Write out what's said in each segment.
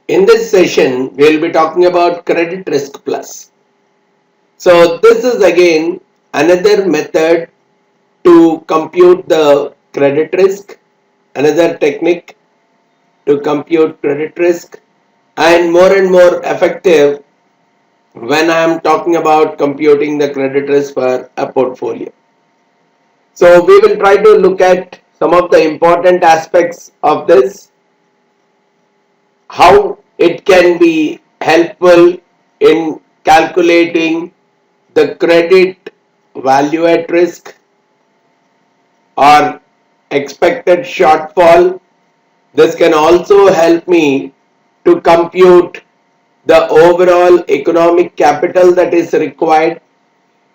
In this session, we will be talking about credit risk plus. So this is again another method to compute the credit risk, another technique to compute credit risk, and more effective when I am talking about computing the credit risk for a portfolio. So we will try to look at some of the important aspects of this, how it can be helpful in calculating the credit value at risk or expected shortfall. This can also help me to compute the overall economic capital that is required.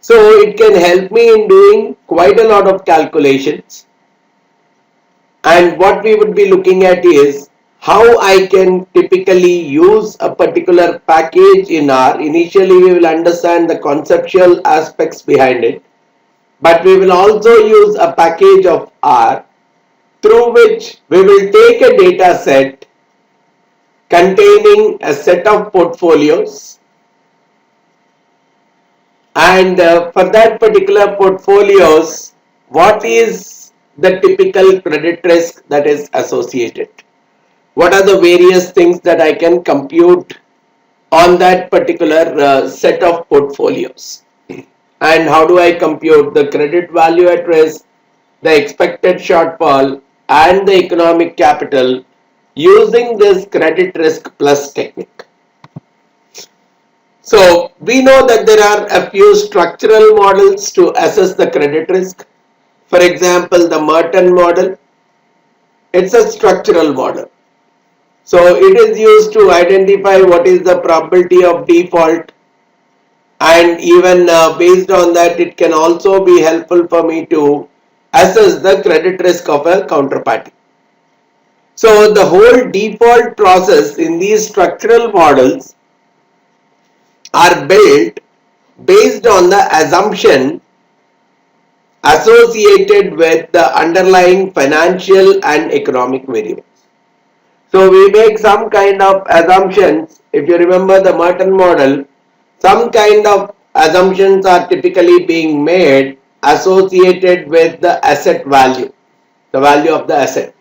So it can help me in doing quite a lot of calculations. And what we would be looking at is how I can typically use a particular package in R. Initially, we will understand the conceptual aspects behind it, but we will also use a package of R through which we will take a data set containing a set of portfolios, and for that particular portfolios, what is the typical credit risk that is associated? What are the various things that I can compute on that particular set of portfolios? And how do I compute the credit value at risk, the expected shortfall, and the economic capital using this credit risk plus technique? So we know that there are a few structural models to assess the credit risk. For example, the Merton model, it's a structural model. So it is used to identify what is the probability of default, and even based on that it can also be helpful for me to assess the credit risk of a counterparty. So the whole default process in these structural models are built based on the assumption associated with the underlying financial and economic variables. So we make some kind of assumptions. If you remember the Merton model, some kind of assumptions are typically being made associated with the asset value, the value of the asset.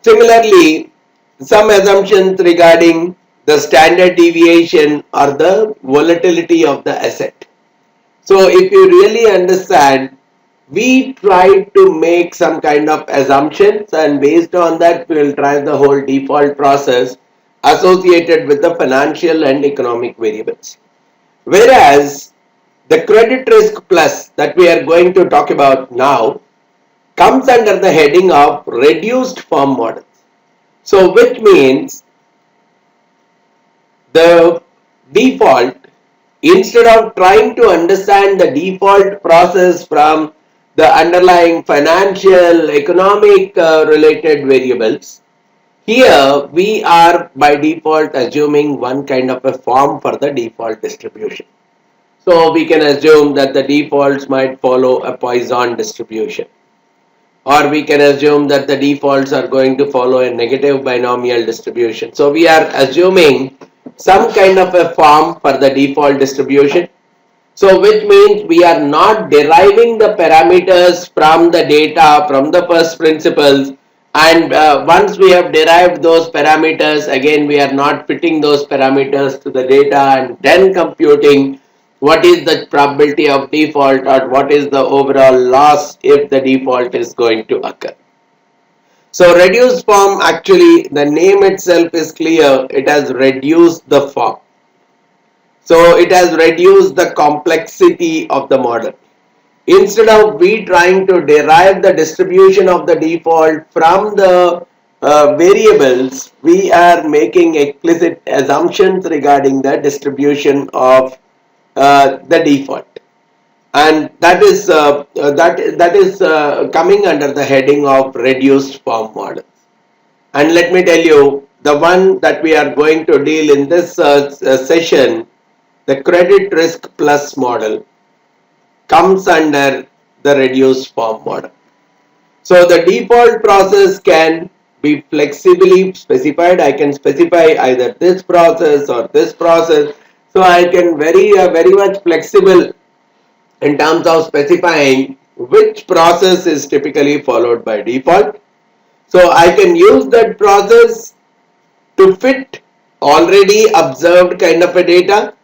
Similarly, some assumptions regarding the standard deviation or the volatility of the asset. So if you really understand, we try to make some kind of assumptions, and based on that we will try the whole default process associated with the financial and economic variables. Whereas the credit risk plus that we are going to talk about now comes under the heading of reduced form models. So which means the default, instead of trying to understand the default process from the underlying financial, economic related variables, here we are by default assuming one kind of a form for the default distribution. So we can assume that the defaults might follow a Poisson distribution, or we can assume that the defaults are going to follow a negative binomial distribution. So we are assuming some kind of a form for the default distribution. So which means we are not deriving the parameters from the data, from the first principles, and once we have derived those parameters, again we are not fitting those parameters to the data and then computing what is the probability of default or what is the overall loss if the default is going to occur. So reduced form, actually the name itself is clear, it has reduced the form. So it has reduced the complexity of the model. Instead of we trying to derive the distribution of the default from the variables, we are making explicit assumptions regarding the distribution of the default, and that is coming under the heading of reduced form models. And let me tell you, the one that we are going to deal in this session, the credit risk plus model, comes under the reduced form model. So the default process can be flexibly specified. I can specify either this process or this process. So I can very much flexible in terms of specifying which process is typically followed by default. So I can use that process to fit already observed kind of a data,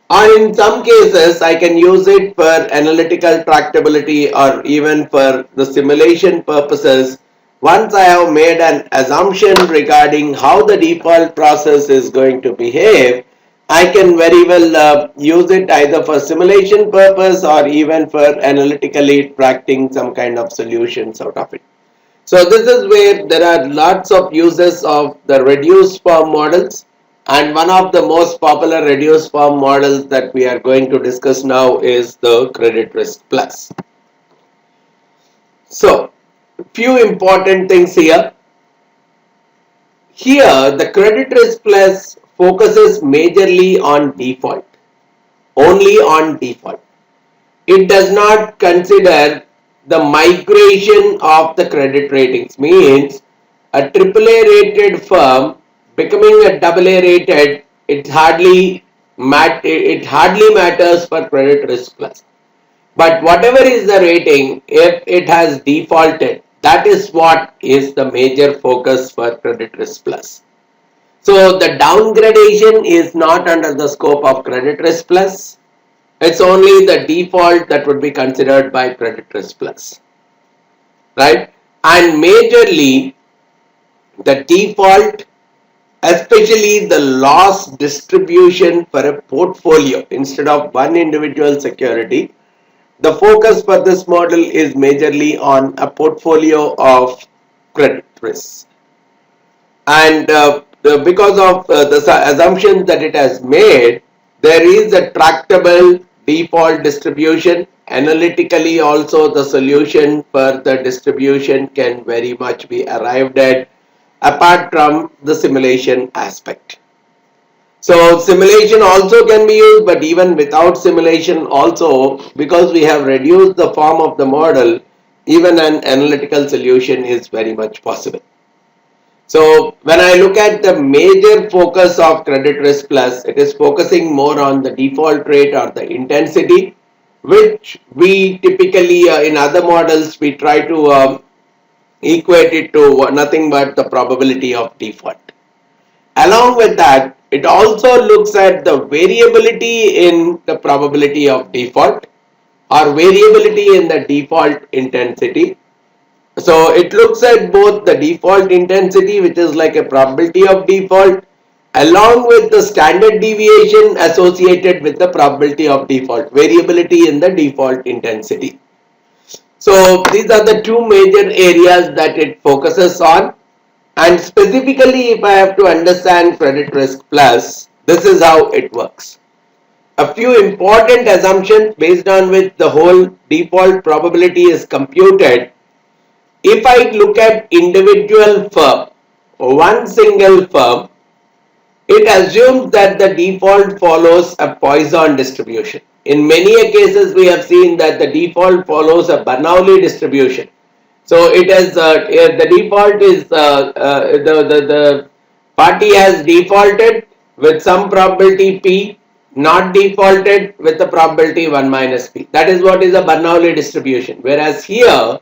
or in some cases I can use it for analytical tractability or even for the simulation purposes. Once I have made an assumption regarding how the default process is going to behave, I can very well use it either for simulation purpose or even for analytically tracking some kind of solutions out of it. So this is where there are lots of uses of the reduced form models, and one of the most popular reduced form models that we are going to discuss now is the credit risk plus. So few important things here. Here the credit risk plus focuses majorly on default, only on default. It does not consider the migration of the credit ratings. Means a AAA rated firm becoming a AA rated, it hardly matters for credit risk plus. But whatever is the rating, if it has defaulted, that is what is the major focus for credit risk plus. So the downgradation is not under the scope of credit risk plus. It's only the default that would be considered by credit risk plus, right? And majorly the default, especially the loss distribution for a portfolio instead of one individual security, the focus for this model is majorly on a portfolio of credit risks. And because of the assumption that it has made, there is a tractable default distribution. Analytically also the solution for the distribution can very much be arrived at apart from the simulation aspect. So simulation also can be used, but even without simulation also, because we have reduced the form of the model, even an analytical solution is very much possible. So when I look at the major focus of credit risk plus, it is focusing more on the default rate or the intensity, which we typically in other models we try to equate it to nothing but the probability of default. Along with that, it also looks at the variability in the probability of default or variability in the default intensity. So it looks at both the default intensity, which is like a probability of default, along with the standard deviation associated with the probability of default, variability in the default intensity. So these are the two major areas that it focuses on. And specifically, if I have to understand credit risk plus, this is how it works. A few important assumptions based on which the whole default probability is computed. If I look at individual firm, one single firm, it assumes that the default follows a Poisson distribution. In many cases, we have seen that the default follows a Bernoulli distribution. So it has the default is the party has defaulted with some probability P, not defaulted with the probability 1 minus P. That is what is a Bernoulli distribution. Whereas here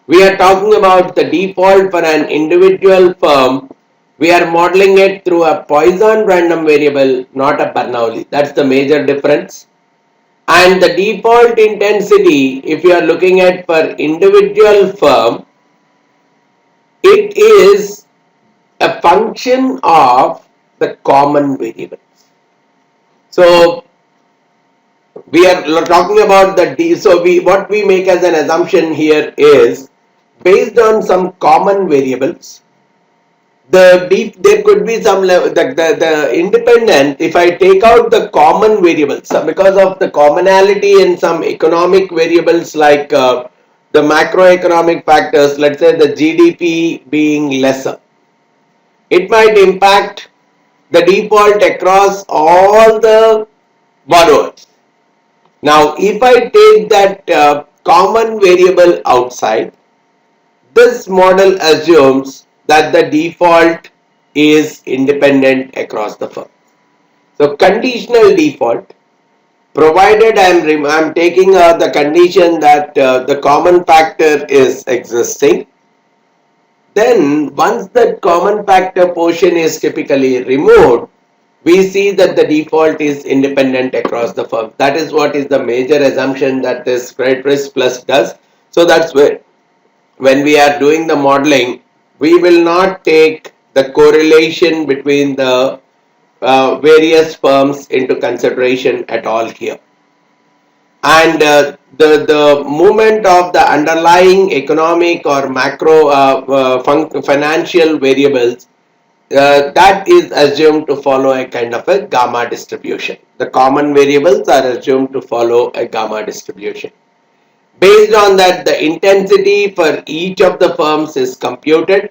we are talking about the default for an individual firm. We are modeling it through a Poisson random variable, not a Bernoulli. That's the major difference. And the default intensity, if you are looking at for individual firm, it is a function of the common variables. So we are talking about the D. So what we make as an assumption here is based on some common variables. There could be some the independent. If I take out the common variables, because of the commonality in some economic variables like the macroeconomic factors, let's say the GDP being lesser, it might impact the default across all the borrowers. Now, if I take that common variable outside, this model assumes that the default is independent across the firm. So conditional default, provided I'm taking the condition that the common factor is existing, then once that common factor portion is typically removed, we see that the default is independent across the firm. That is what is the major assumption that this credit risk plus does. So that's where when we are doing the modeling, we will not take the correlation between the various firms into consideration at all here. And the movement of the underlying economic or macro financial variables, that is assumed to follow a kind of a gamma distribution. The common variables are assumed to follow a gamma distribution. Based on that, the intensity for each of the firms is computed,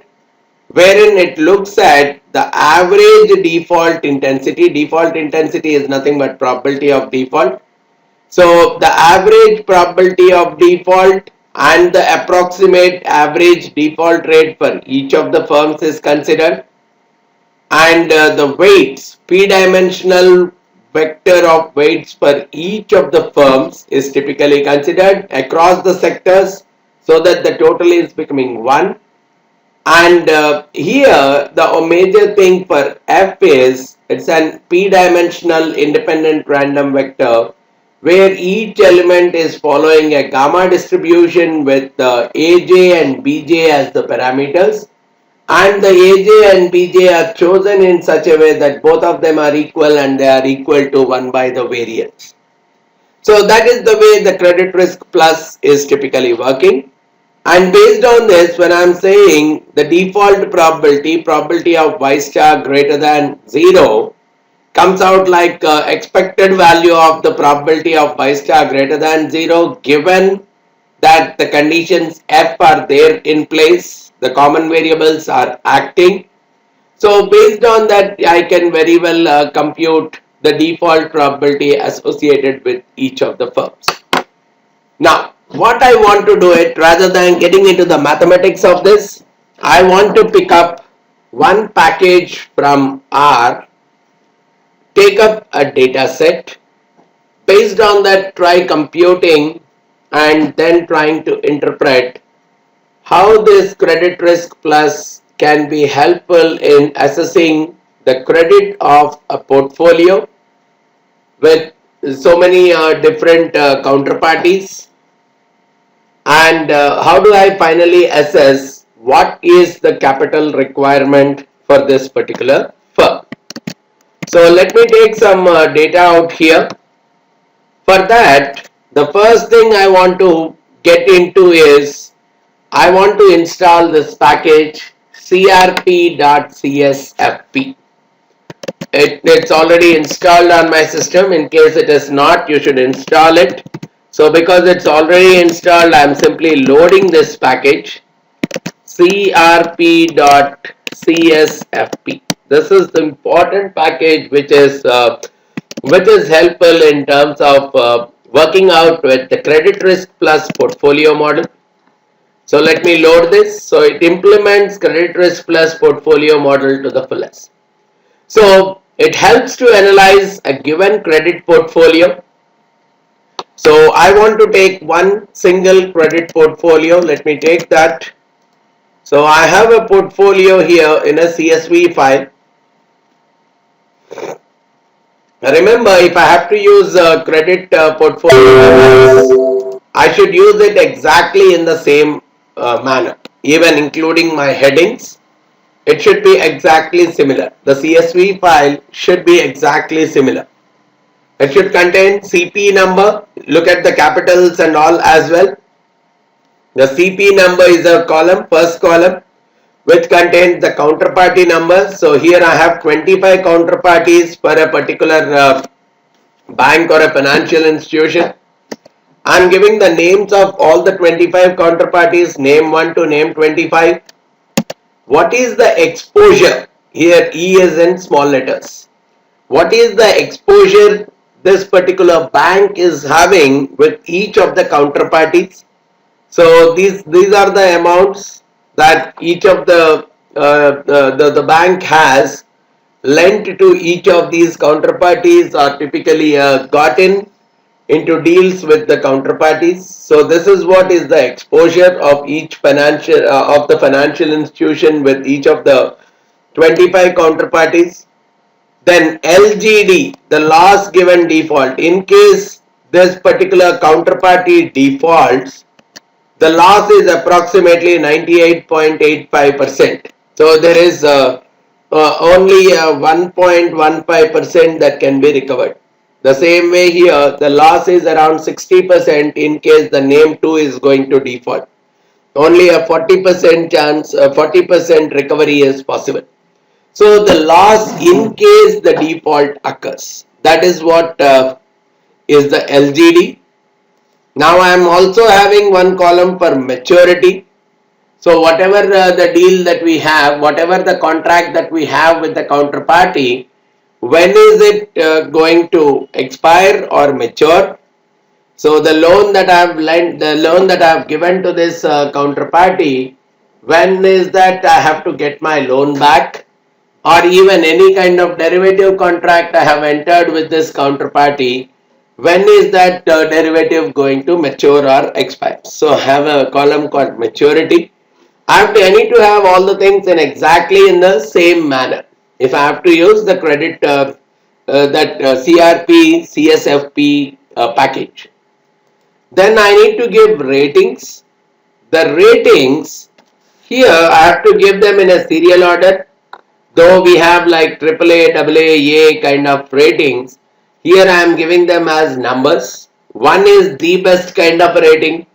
wherein it looks at the average default intensity. Default intensity is nothing but probability of default. So the average probability of default and the approximate average default rate for each of the firms is considered, and the weights, p-dimensional vector of weights for each of the firms is typically considered across the sectors, so that the total is becoming 1. And here the major thing for F is it's an p-dimensional independent random vector where each element is following a gamma distribution with AJ and BJ as the parameters, and the AJ and BJ are chosen in such a way that both of them are equal and they are equal to 1 by the variance. So that is the way the credit risk plus is typically working. And based on this, when I am saying the default probability of Y star greater than 0, comes out like expected value of the probability of Y star greater than 0 given that the conditions F are there in place, the common variables are acting. So based on that, I can very well compute the default probability associated with each of the firms. Now, what I want to do it, rather than getting into the mathematics of this, I want to pick up one package from R, take up a data set, based on that try computing and then trying to interpret how this credit risk plus can be helpful in assessing the credit of a portfolio with so many different counterparties, and how do I finally assess what is the capital requirement for this particular firm. So let me take some data out here. For that, the first thing I want to get into is I want to install this package crp.csfp. It's already installed on my system. In case it is not, you should install it. So because it's already installed, I'm simply loading this package crp.csfp. This is the important package which is helpful in terms of working out with the credit risk plus portfolio model. So let me load this. So it implements credit risk plus portfolio model to the fullest. So it helps to analyze a given credit portfolio. So I want to take one single credit portfolio. Let me take that. So I have a portfolio here in a CSV file. Remember, if I have to use a credit portfolio, I should use it exactly in the same manner, even including my headings. It should be exactly similar. The CSV file should be exactly similar. It should contain CP number. Look at the capitals and all as well. The CP number is a column, first column, which contains the counterparty number. So here I have 25 counterparties for a particular bank or a financial institution. I am giving the names of all the 25 counterparties, name 1 to name 25. What is the exposure? Here E is in small letters. What is the exposure this particular bank is having with each of the counterparties? So these are the amounts that each of the the bank has lent to each of these counterparties or typically gotten into deals with the counterparties. So this is what is the exposure of each financial of the financial institution with each of the 25 counterparties. Then LGD, the loss given default. In case this particular counterparty defaults, the loss is approximately 98.85%. So there is only 1.15% that can be recovered. The same way here, the loss is around 60% in case the name 2 is going to default. Only a 40% chance, 40% recovery is possible. So the loss in case the default occurs. That is what is the LGD. Now I am also having one column for maturity. So whatever the deal that we have, whatever the contract that we have with the counterparty, when is it going to expire or mature? So the loan that I have lent, the loan that I have given to this counterparty, when is that I have to get my loan back? Or even any kind of derivative contract I have entered with this counterparty, when is that derivative going to mature or expire? So I have a column called maturity. I need to have all the things in exactly in the same manner. If I have to use the credit that CRP, CSFP package, then I need to give ratings. The ratings here I have to give them in a serial order. Though we have like AAA, AA, A kind of ratings, here I am giving them as numbers. One is the best kind of rating,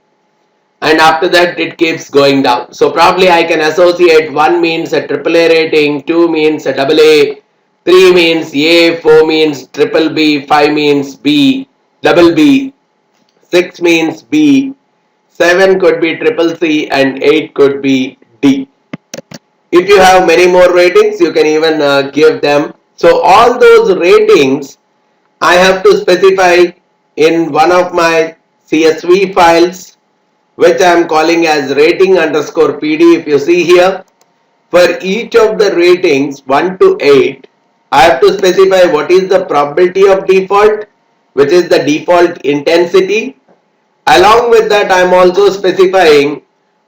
and after that it keeps going down. So probably I can associate 1 means a AAA rating, 2 means a AA, 3 means A, 4 means triple B, 5 means B, double B, 6 means B, 7 could be triple C, and 8 could be D. If you have many more ratings, you can even give them. So all those ratings I have to specify in one of my CSV files, which I am calling as rating underscore PD. If you see here, for each of the ratings 1 to 8, I have to specify what is the probability of default, which is the default intensity. Along with that, I am also specifying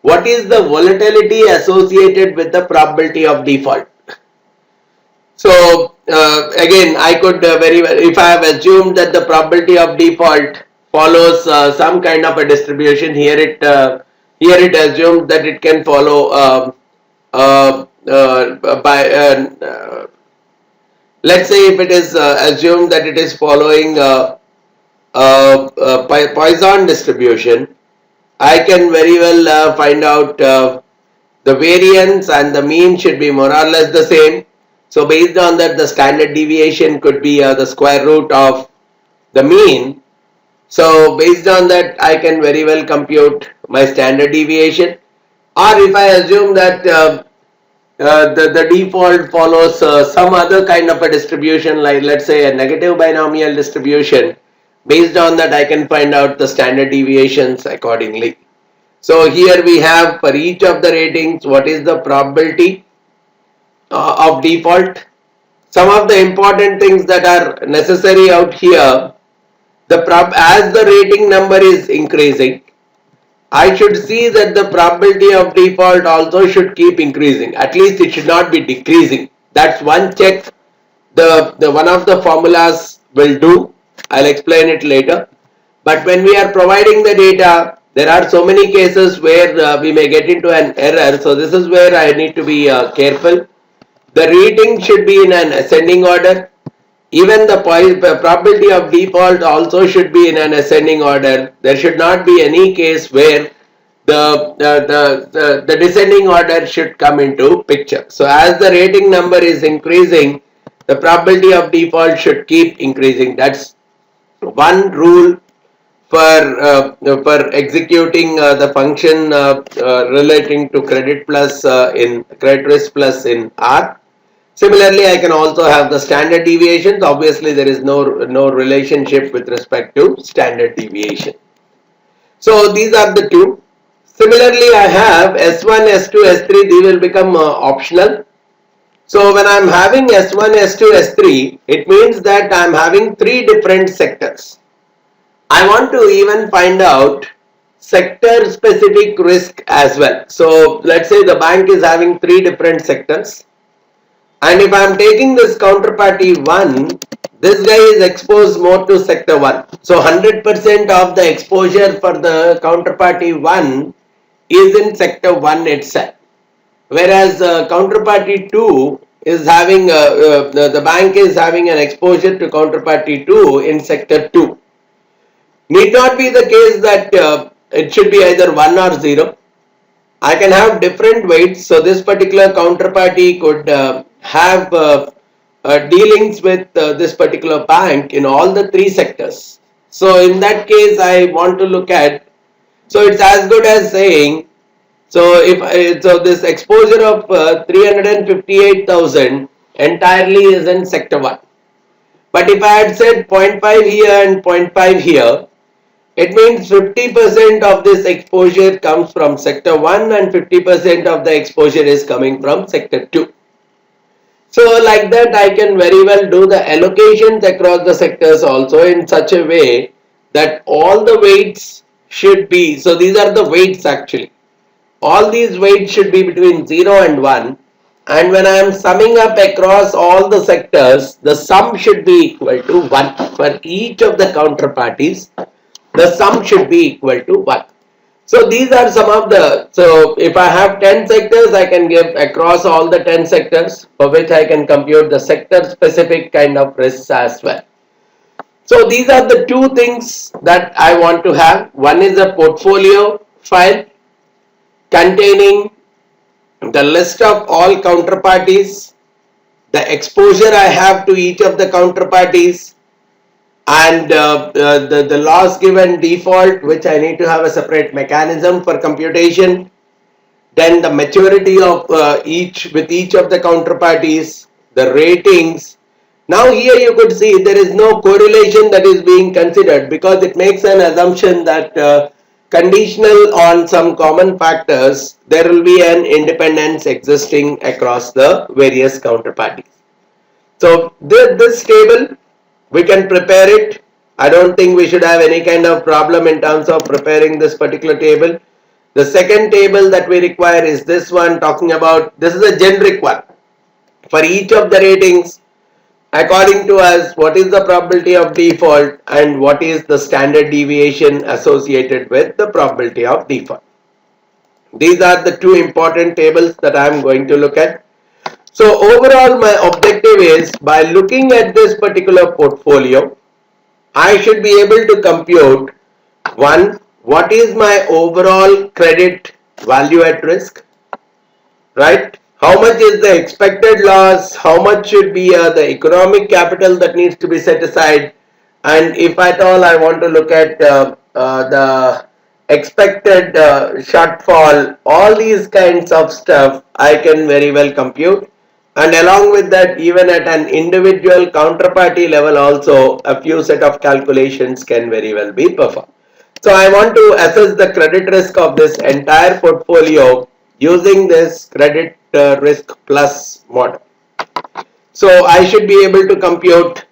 what is the volatility associated with the probability of default. So again, I could very well, if I have assumed that the probability of default follows some kind of a distribution, here it assumes that it can follow by let's say if it is assumed that it is following Poisson distribution, I can very well find out the variance and the mean should be more or less the same. So based on that, the standard deviation could be the square root of the mean. So based on that, I can very well compute my standard deviation. Or if I assume that the default follows some other kind of a distribution, like let's say a negative binomial distribution, based on that I can find out the standard deviations accordingly. So here we have for each of the ratings what is the probability of default. Some of the important things that are necessary out here, as the rating number is increasing, I should see that the probability of default also should keep increasing. At least it should not be decreasing. That's one check the one of the formulas will do. I'll explain it later. But when we are providing the data, there are so many cases where we may get into an error. So this is where I need to be careful. The rating should be in an ascending order. Even the probability of default also should be in an ascending order. There should not be any case where the descending order should come into picture. So as the rating number is increasing, the probability of default should keep increasing. That's one rule for executing the function relating to credit plus in credit risk plus in R. Similarly, I can also have the standard deviations. Obviously, there is no relationship with respect to standard deviation. So these are the two. Similarly, I have S1, S2, S3, these will become optional. So when I'm having S1, S2, S3, it means that I'm having three different sectors. I want to even find out sector specific risk as well. So let's say the bank is having three different sectors. And if I'm taking this counterparty 1, this guy is exposed more to sector 1. So 100% of the exposure for the counterparty 1 is in sector 1 itself. Whereas counterparty 2 is having, the bank is having an exposure to counterparty 2 in sector 2. Need not be the case that it should be either 1 or 0. I can have different weights. So this particular counterparty could have dealings with this particular bank in all the three sectors. So in that case, I want to look at. So it's as good as saying. So if so, this exposure of 358,000 entirely is in sector 1. But if I had said 0.5 here and 0.5 here, it means 50% of this exposure comes from sector 1 and 50% of the exposure is coming from sector 2. So like that I can very well do the allocations across the sectors also in such a way that all the weights should be, so these are the weights actually. All these weights should be between 0 and 1, and when I am summing up across all the sectors, the sum should be equal to 1 for each of the counterparties. The sum should be equal to 1. So these are some of the, so if I have 10 sectors, I can give across all the 10 sectors, for which I can compute the sector specific kind of risks as well. So these are the two things that I want to have. One is a portfolio file containing the list of all counterparties, the exposure I have to each of the counterparties, and the loss given default, which I need to have a separate mechanism for computation. Then the maturity of each of the counterparties, the ratings. Now here you could see there is no correlation that is being considered because it makes an assumption that conditional on some common factors, there will be an independence existing across the various counterparties. So this table, we can prepare it. I don't think we should have any kind of problem in terms of preparing this particular table. The second table that we require is this one, talking about, this is a generic one. For each of the ratings, according to us, what is the probability of default and what is the standard deviation associated with the probability of default. These are the two important tables that I am going to look at. So overall, my objective is, by looking at this particular portfolio, I should be able to compute, one, what is my overall credit value at risk, right? How much is the expected loss? How much should be the economic capital that needs to be set aside? And if at all I want to look at the expected shortfall, all these kinds of stuff I can very well compute. And along with that, even at an individual counterparty level also, a few set of calculations can very well be performed. So I want to assess the credit risk of this entire portfolio using this credit risk plus model. So I should be able to compute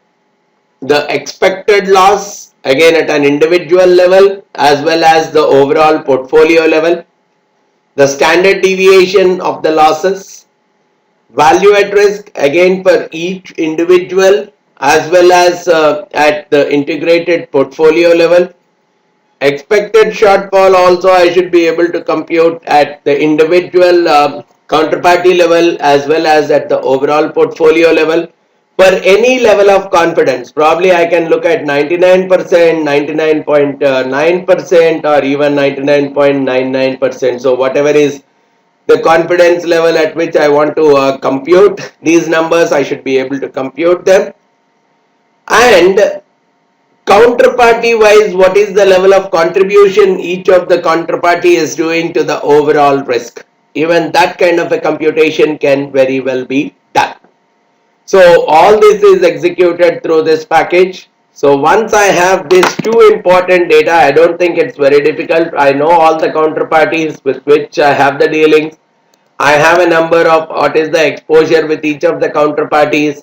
the expected loss again at an individual level as well as the overall portfolio level, the standard deviation of the losses, value at risk again for each individual as well as at the integrated portfolio level. Expected shortfall also I should be able to compute at the individual counterparty level as well as at the overall portfolio level. For any level of confidence, probably I can look at 99%, 99.9% or even 99.99%. So whatever is the confidence level at which I want to compute these numbers, I should be able to compute them. And counterparty wise, what is the level of contribution each of the counterparty is doing to the overall risk? Even that kind of a computation can very well be done. So all this is executed through this package. So once I have these two important data, I don't think it's very difficult. I know all the counterparties with which I have the dealings. I have a number of what is the exposure with each of the counterparties.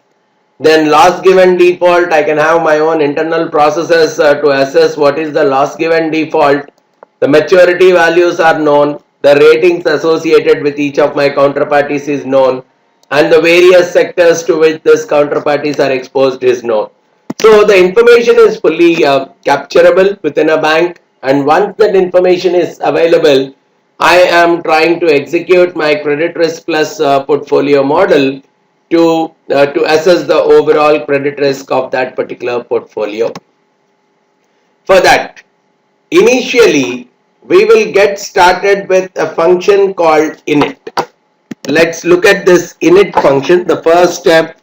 Then loss given default, I can have my own internal processes to assess what is the loss given default. The maturity values are known. The ratings associated with each of my counterparties is known. And the various sectors to which these counterparties are exposed is known. So the information is fully capturable within a bank, and once that information is available, I am trying to execute my credit risk plus portfolio model to assess the overall credit risk of that particular portfolio. For that, initially we will get started with a function called init. Let's look at this init function, the first step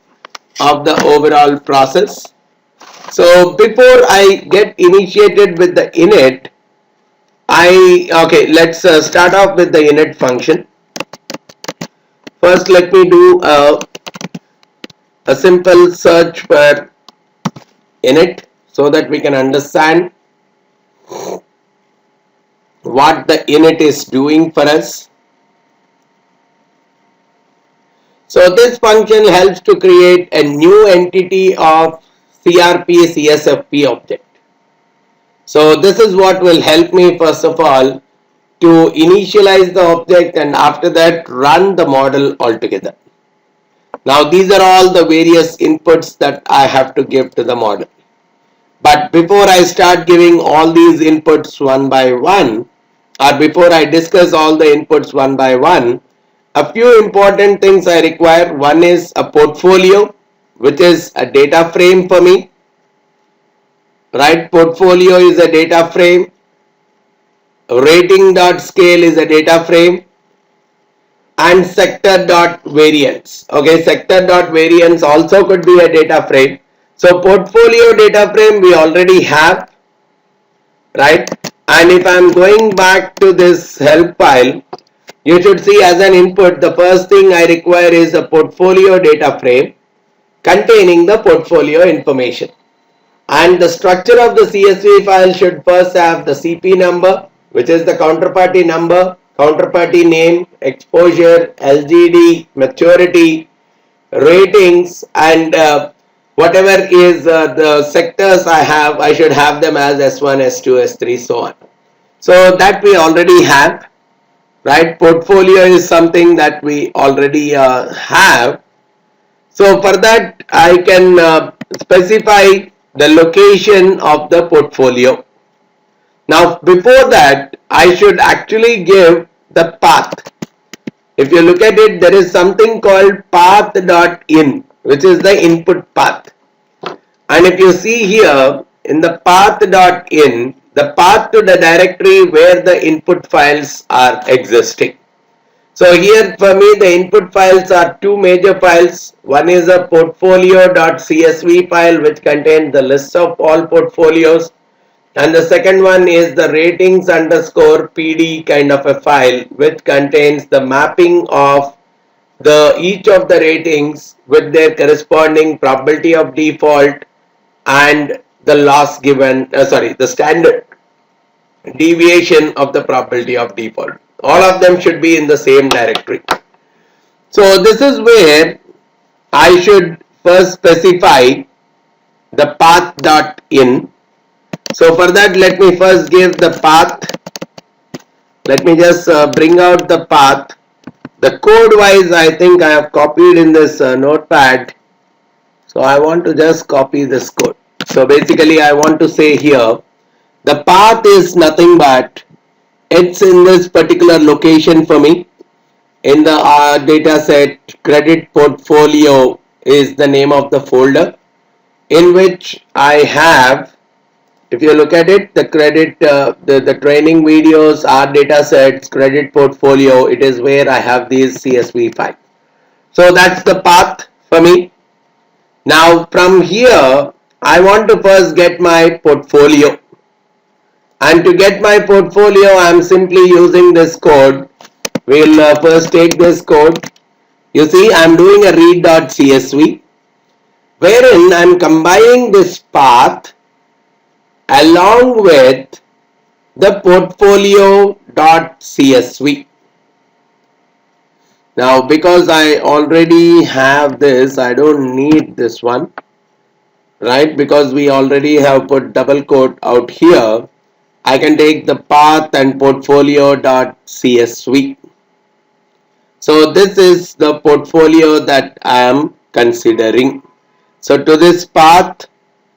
of the overall process. So before I get initiated with the init, let's start off with the init function. First, let me do a simple search for init so that we can understand what the init is doing for us. So this function helps to create a new entity of CRP CSFP object. So this is what will help me first of all to initialize the object and after that run the model altogether. Now these are all the various inputs that I have to give to the model. But before I start giving all these inputs one by one, or before I discuss all the inputs one by one, a few important things I require. One is a portfolio, which is a data frame for me. Right? Portfolio is a data frame. Rating.scale is a data frame. And sector.variance. Okay, sector.variance also could be a data frame. So portfolio data frame we already have, right? And if I'm going back to this help file, you should see as an input, the first thing I require is a portfolio data frame containing the portfolio information. And the structure of the CSV file should first have the CP number, which is the counterparty number, counterparty name, exposure, LGD, maturity, ratings, and whatever is the sectors I have, I should have them as S1, S2, S3, so on. So that we already have, right? Portfolio is something that we already have. So for that, I can specify the location of the portfolio. Now before that, I should actually give the path. If you look at it, there is something called path.in, which is the input path. And if you see here in the path.in, the path to the directory where the input files are existing. So here for me the input files are two major files. One is a portfolio.csv file which contains the list of all portfolios, and the second one is the ratings underscore pd kind of a file which contains the mapping of each of the ratings with their corresponding probability of default and the loss given the standard deviation of the probability of default. All of them should be in the same directory. So this is where I should first specify the path.in. So for that, let me first give the path. Let me just bring out the path. The code wise, I think I have copied in this notepad. So I want to just copy this code. So basically I want to say here, the path is nothing but it's in this particular location for me. In the data set, credit portfolio is the name of the folder in which I have, if you look at it, the credit, the training videos, our data sets, credit portfolio, it is where I have these CSV files. So that's the path for me. Now from here, I want to first get my portfolio. And to get my portfolio, I am simply using this code. We'll first take this code. You see, I am doing a read.csv, wherein I am combining this path along with the portfolio.csv. Now because I already have this, I don't need this one, right? Because we already have put double quote out here, I can take the path and portfolio.csv. So this is the portfolio that I am considering. So to this path,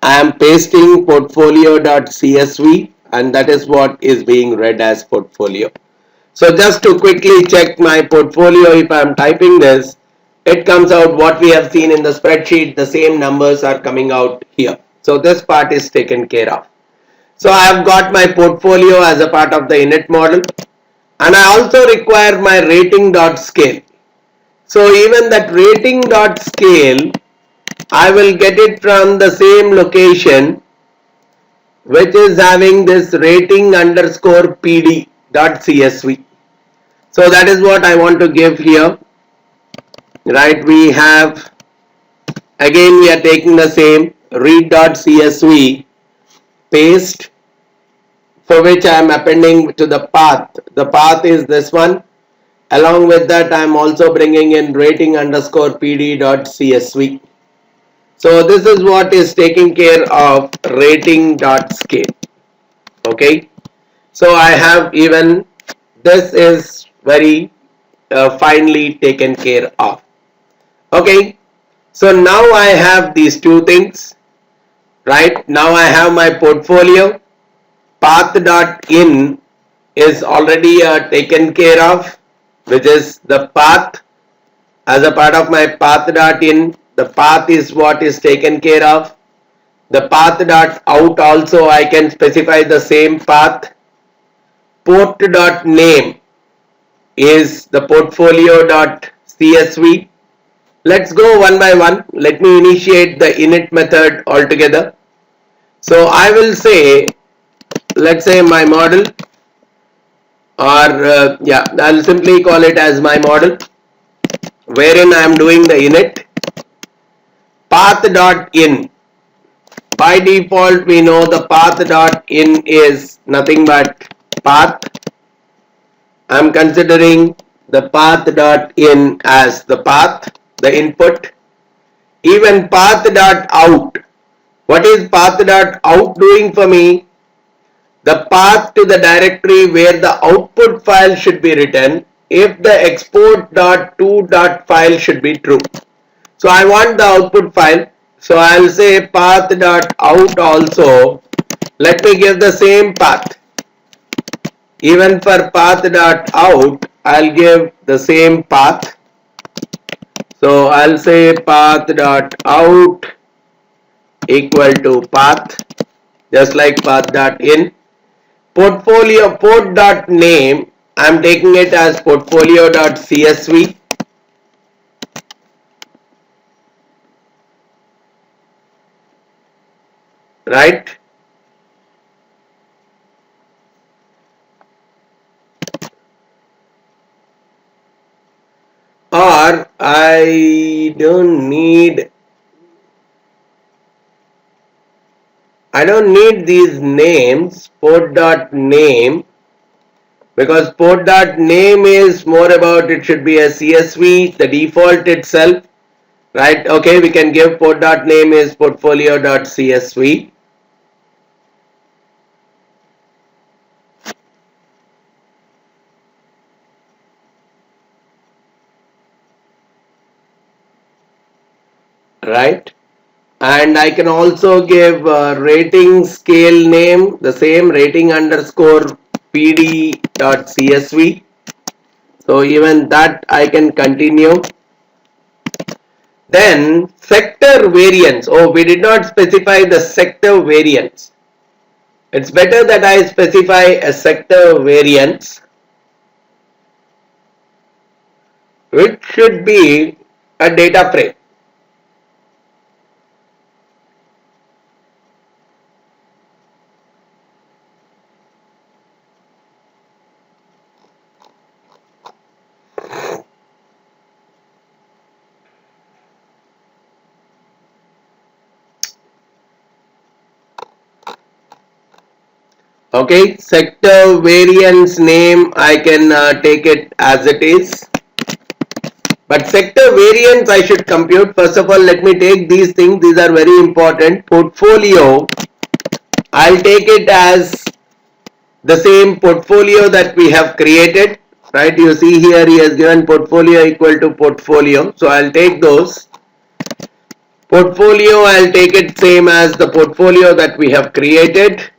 I am pasting portfolio.csv, and that is what is being read as portfolio. So just to quickly check my portfolio, if I am typing this, it comes out what we have seen in the spreadsheet. The same numbers are coming out here. So this part is taken care of. So I have got my portfolio as a part of the Init model, and I also require my rating.scale. So even that rating.scale, I will get it from the same location, which is having this rating underscore pd.csv. So that is what I want to give here, right? We have, again we are taking the same read.csv, paste, for which I am appending to the path. The path is this one. Along with that, I am also bringing in rating underscore pd.csv. So this is what is taking care of rating.scale. Okay. So I have even this is very finely taken care of. Okay. So now I have these two things, right? Now I have my portfolio. Path.in is already taken care of, which is the path. As a part of my path.in, the path is what is taken care of. The path.out also I can specify the same path. Port.name is the portfolio.csv. Let's go one by one. Let me initiate the init method altogether. So I will say, let's say my model, or yeah, I'll simply call it as my model, wherein I am doing the init. Path.in. By default, we know the path.in is nothing but path. I'm considering the path.in as the path, the input. Even path.out. What is path.out doing for me? The path to the directory where the output file should be written if the export.to.file should be true. So I want the output file. So I'll say path.out also. Let me give the same path. Even for path.out, I'll give the same path. So I'll say path.out equal to path, just like path.in. Portfolio port.name, I'm taking it as portfolio.csv. Right? Or I don't need these names, port.name, because port.name is more about it should be a CSV, the default itself, right? Okay, we can give port.name is portfolio.csv. Right? And I can also give rating scale name, the same rating underscore pd.csv. So even that I can continue. Then sector variance. Oh, we did not specify the sector variance. It's better that I specify a sector variance, which should be a data frame. Okay, sector variance name I can take it as it is. But sector variance I should compute. First of all, let me take these things. These are very important. Portfolio, I'll take it as the same portfolio that we have created. Right, you see here he has given portfolio equal to portfolio. So I'll take those. Portfolio, I'll take it same as the portfolio that we have created.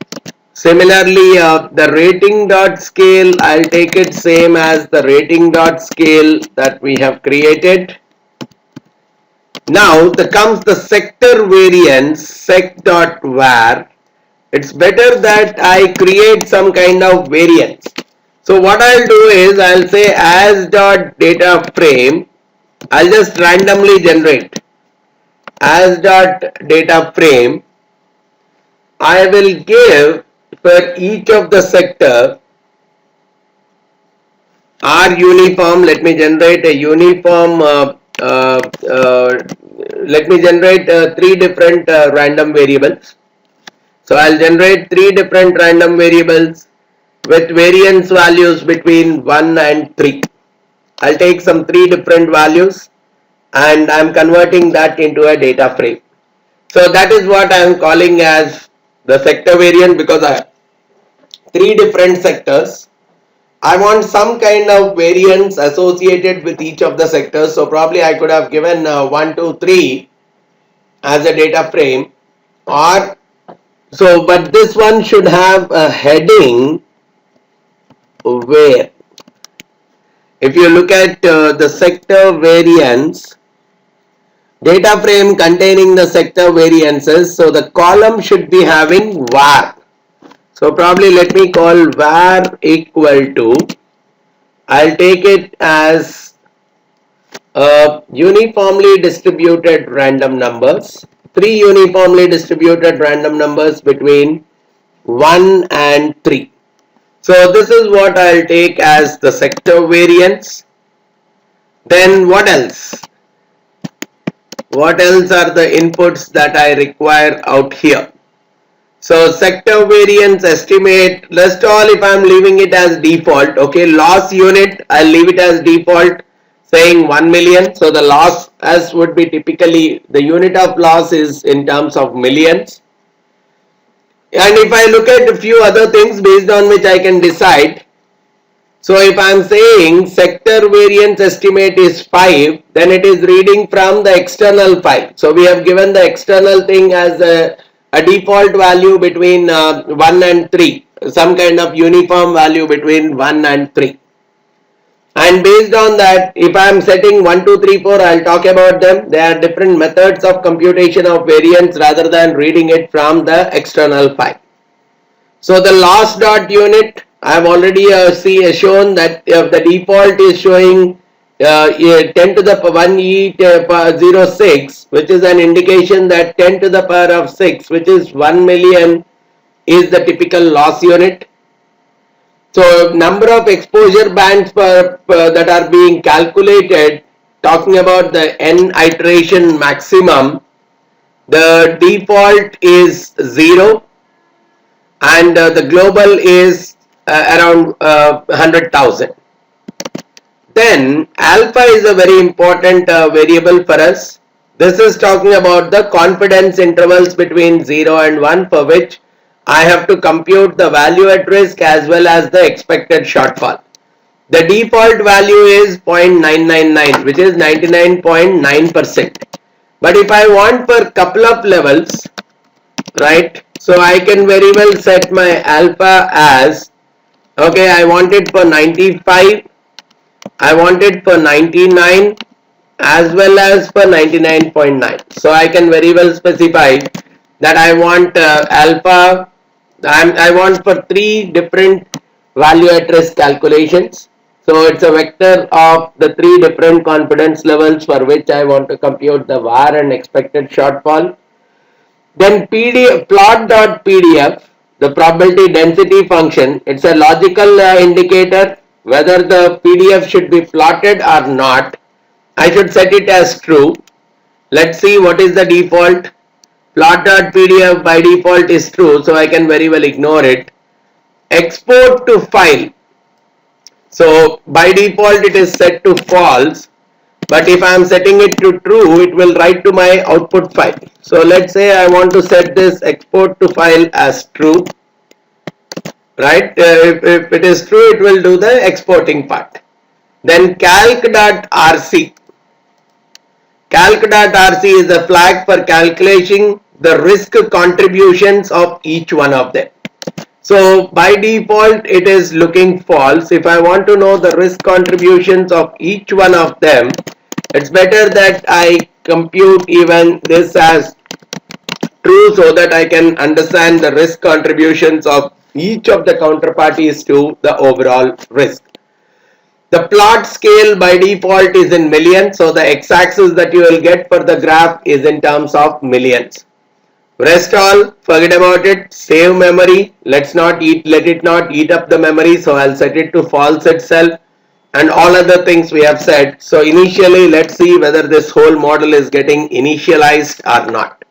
Similarly, the rating dot scale, I'll take it same as the rating dot scale that we have created. Now, comes the sector variance, sec dot var. It's better that I create some kind of variance. So what I'll do is, I'll say as dot data frame, I'll just randomly generate as dot data frame. I will give for each of the sector R uniform. Let me generate a uniform. Let me generate three different random variables. So I'll generate three different random variables with variance values between 1 and 3. I'll take some three different values and I'm converting that into a data frame. So that is what I am calling as the sector variance, because I have three different sectors. I want some kind of variance associated with each of the sectors. So probably I could have given 1, 2, 3 as a data frame, or so, but this one should have a heading where, if you look at the sector variance, data frame containing the sector variances, so the column should be having var. So probably let me call var equal to, I'll take it as uniformly distributed random numbers, three uniformly distributed random numbers between 1 and 3. So this is what I'll take as the sector variance. Then what else? What else are the inputs that I require out here? So sector variance estimate, rest all if I'm leaving it as default. Okay, loss unit, I'll leave it as default, saying 1 million. So the loss as would be typically, the unit of loss is in terms of millions. And if I look at a few other things based on which I can decide. So if I am saying sector variance estimate is 5, then it is reading from the external file. So we have given the external thing as a default value between 1 and 3, some kind of uniform value between 1 and 3. And based on that, if I am setting 1, 2, 3, 4, I'll talk about them. There are different methods of computation of variance rather than reading it from the external file. So the loss dot unit, I have already shown that the default is showing 10 to the 1 E06, which is an indication that 10 to the power of 6, which is 1 million, is the typical loss unit. So number of exposure bands that are being calculated, talking about the n iteration maximum, the default is 0 and the global is around 100,000. Then alpha is a very important variable for us. This is talking about the confidence intervals between 0 and 1, for which I have to compute the value at risk as well as the expected shortfall. The default value is 0.999, which is 99.9%. But if I want for couple of levels, right, so I can very well set my alpha as, okay, I want it for 95, I want it for 99 as well as for 99.9. So I can very well specify that I want alpha, I want for three different value at risk calculations. So it's a vector of the three different confidence levels for which I want to compute the var and expected shortfall. Then PDF, plot.pdf, the probability density function, it's a logical indicator whether the PDF should be plotted or not. I should set it as true. Let's see what is the default. Plot.pdf by default is true, so I can very well ignore it. export to file. So by default it is set to false, but if I am setting it to true, it will write to my output file. So let's say I want to set this export to file as true, right? If it is true, it will do the exporting part. Then calc.rc. Calc.rc is a flag for calculating the risk contributions of each one of them. So by default it is looking false. If I want to know the risk contributions of each one of them, it's better that I compute even this as true so that I can understand the risk contributions of each of the counterparties to the overall risk. The plot scale by default is in millions, so the x-axis that you will get for the graph is in terms of millions. Rest all, forget about it, save memory, let it not eat up the memory, so I'll set it to false itself, and all other things we have said. So initially let's see whether this whole model is getting initialized or not.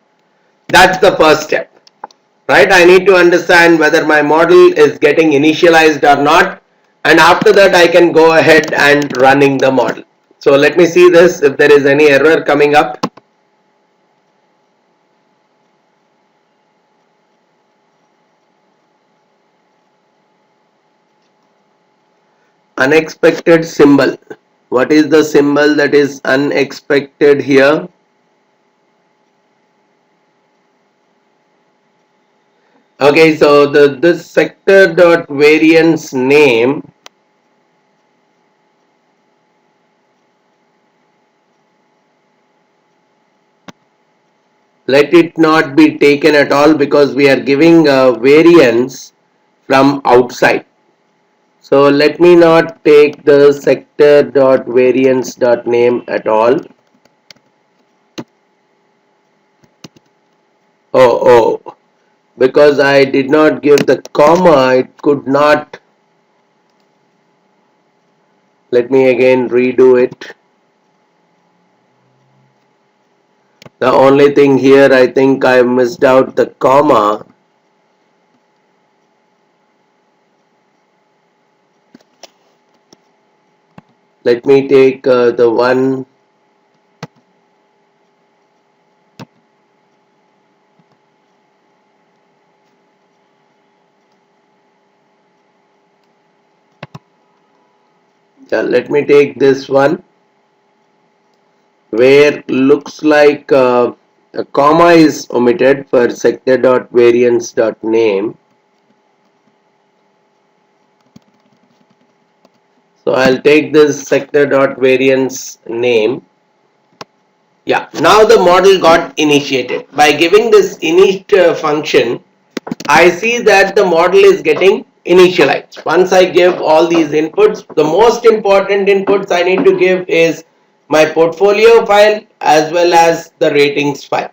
That's the first step, right? I need to understand whether my model is getting initialized or not, and after that I can go ahead and running the model. So let me see this, if there is any error coming up. Unexpected symbol. What is the symbol that is unexpected here? Okay, so this sector dot variance name, let it not be taken at all because we are giving a variance from outside. So let me not take the sector dot variance dot name at all. Oh, because I did not give the comma, it could not. Let me again redo it. The only thing here, I think I missed out the comma. Let me take the one. Let me take this one where looks like a comma is omitted for sector dot variance dot name. So I'll take this sector dot variance name. Yeah, now the model got initiated. By giving this init function, I see that the model is getting initialized. Once I give all these inputs, the most important inputs I need to give is my portfolio file as well as the ratings file.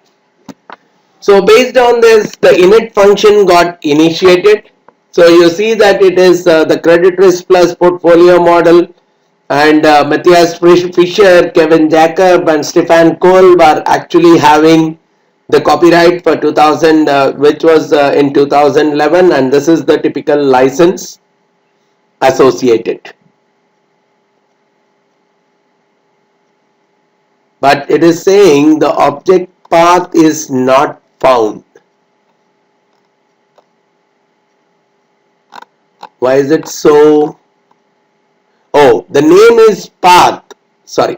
So based on this, the init function got initiated. So you see that it is the credit risk plus portfolio model, and Matthias Fischer, Kevin Jacob and Stefan Kolb are actually having the copyright for 2000, which was in 2011, and this is the typical license associated. But it is saying the object path is not found. Why is it so? Oh, the name is path, sorry,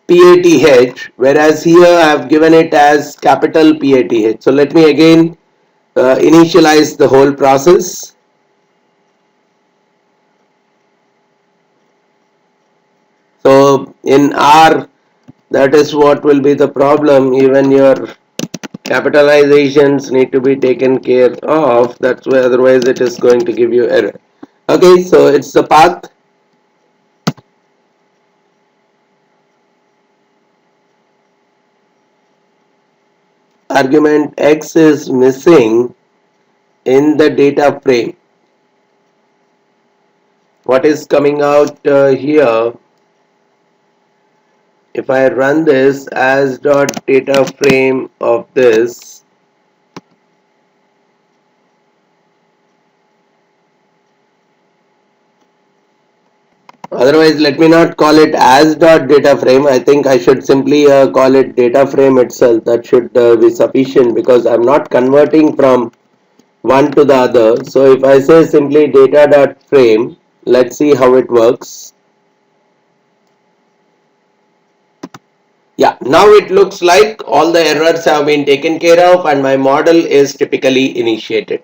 PATH, whereas here I have given it as capital PATH. So let me again initialize the whole process. So in R, that is what will be the problem. Even your capitalizations need to be taken care of. That's why otherwise it is going to give you error. Okay, so it's the path. Argument X is missing in the data frame. What is coming out here? If I run this as dot data frame of this, Otherwise, let me not call it as dot data frame. I think I should simply call it data frame itself. That should be sufficient because I'm not converting from one to the other. So if I say simply data dot frame, let's see how it works. Yeah, now it looks like all the errors have been taken care of and my model is typically initiated.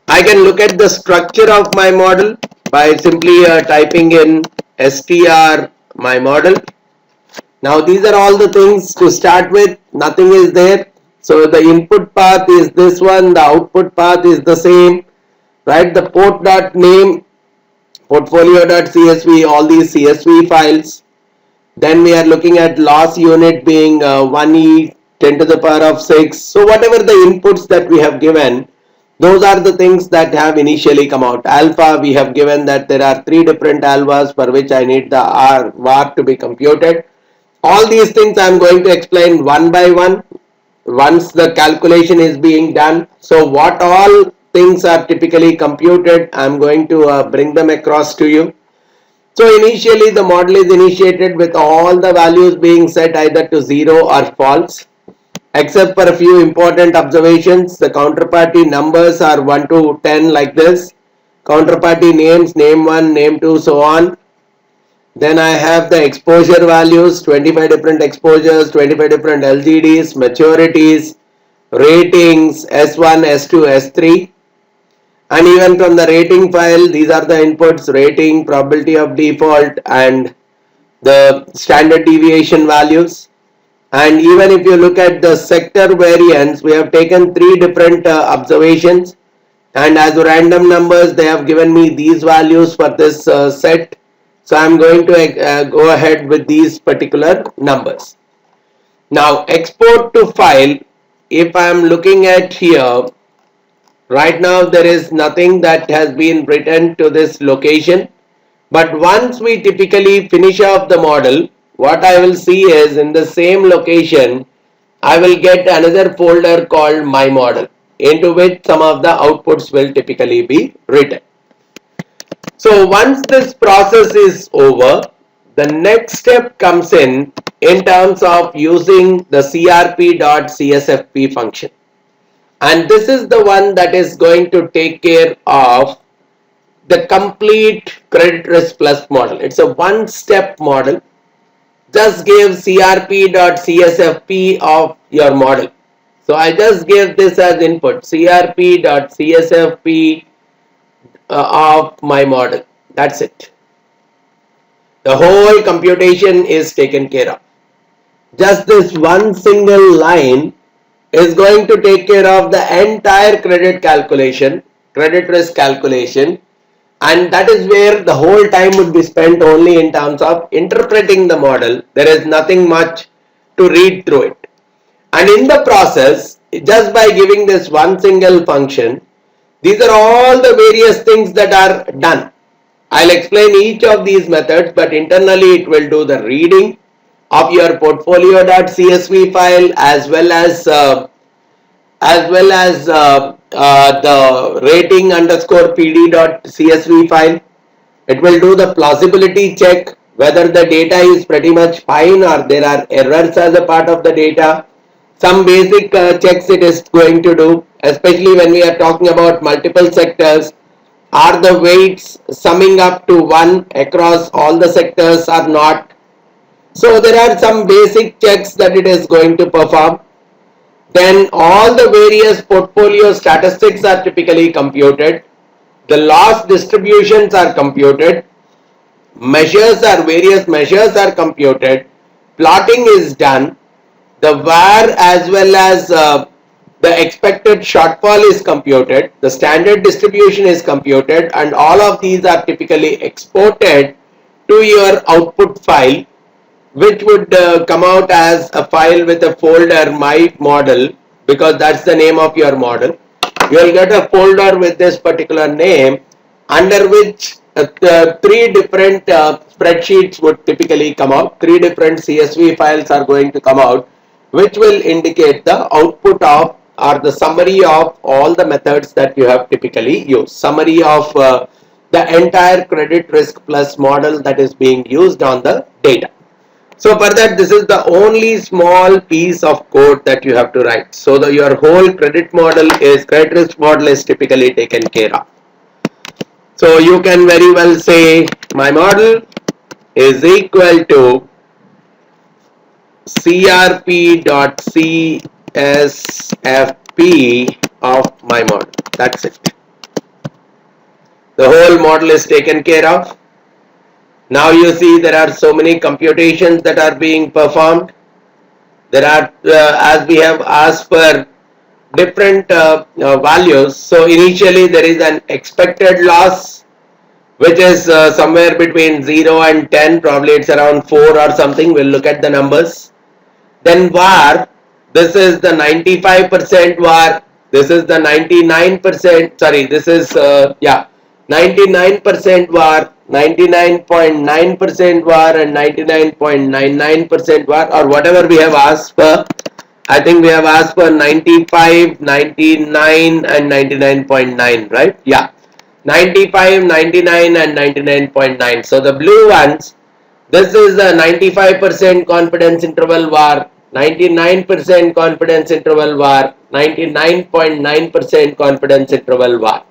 I can look at the structure of my model by simply typing in str my model. Now these are all the things to start with, nothing is there. So the input path is this one, the output path is the same, right? The port dot name, portfolio.csv, all these CSV files. Then we are looking at loss unit being 1e 10 to the power of 6. So whatever the inputs that we have given, those are the things that have initially come out. Alpha, we have given that there are 3 different alphas for which I need the var to be computed. All these things I am going to explain one by one once the calculation is being done. So what all things are typically computed, I am going to bring them across to you. So initially the model is initiated with all the values being set either to 0 or false. Except for a few important observations, the counterparty numbers are 1 to 10 like this. Counterparty names, name 1, name 2, so on. Then I have the exposure values, 25 different exposures, 25 different LGDs, maturities, ratings, S1, S2, S3. And even from the rating file, these are the inputs: rating, probability of default, and the standard deviation values. And even if you look at the sector variance, we have taken 3 different observations, and as random numbers they have given me these values for this set. So I'm going to go ahead with these particular numbers. Now export to file, if I'm looking at here, right now there is nothing that has been written to this location. But once we typically finish off the model, what I will see is in the same location, I will get another folder called my model, into which some of the outputs will typically be written. So once this process is over, the next step comes in terms of using the crp.csfp function. And this is the one that is going to take care of the complete credit risk plus model. It's a one-step model. Just give crp.csfp of your model. So I just give this as input, crp.csfp of my model. That's it. The whole computation is taken care of. Just this one single line is going to take care of the entire credit calculation, credit risk calculation, and that is where the whole time would be spent only in terms of interpreting the model. There is nothing much to read through it. And in the process, just by giving this one single function, these are all the various things that are done. I'll explain each of these methods, but internally it will do the reading of your portfolio.csv file as well as the rating underscore pd.csv file. It will do the plausibility check whether the data is pretty much fine or there are errors as a part of the data. Some basic checks it is going to do, especially when we are talking about multiple sectors. Are the weights summing up to 1 across all the sectors or not? So there are some basic checks that it is going to perform. Then all the various portfolio statistics are typically computed. The loss distributions are computed. Various measures are computed. Plotting is done. The VAR as well as the expected shortfall is computed. The standard distribution is computed, and all of these are typically exported to your output file, which would come out as a file with a folder my model, because that's the name of your model. You will get a folder with this particular name, under which 3 different spreadsheets would typically come out. 3 different CSV files are going to come out, which will indicate the output of or the summary of all the methods that you have typically used. Summary of the entire credit risk plus model that is being used on the data. So for that, this is the only small piece of code that you have to write. So your whole credit risk model is typically taken care of. So you can very well say my model is equal to crp.csfp of my model. That's it. The whole model is taken care of. Now you see there are so many computations that are being performed. There are, as we have asked for different values. So initially there is an expected loss, which is somewhere between 0 and 10, probably it's around 4 or something. We'll look at the numbers. Then var, this is the 95% var, this is the 99%, sorry, this is 99% var, 99.9% var and 99.99% var, or whatever we have asked for. I think we have asked for 95, 99 and 99.9, right? Yeah, 95, 99 and 99.9. So the blue ones, this is the 95% confidence interval var, 99% confidence interval var, 99.9% confidence interval var.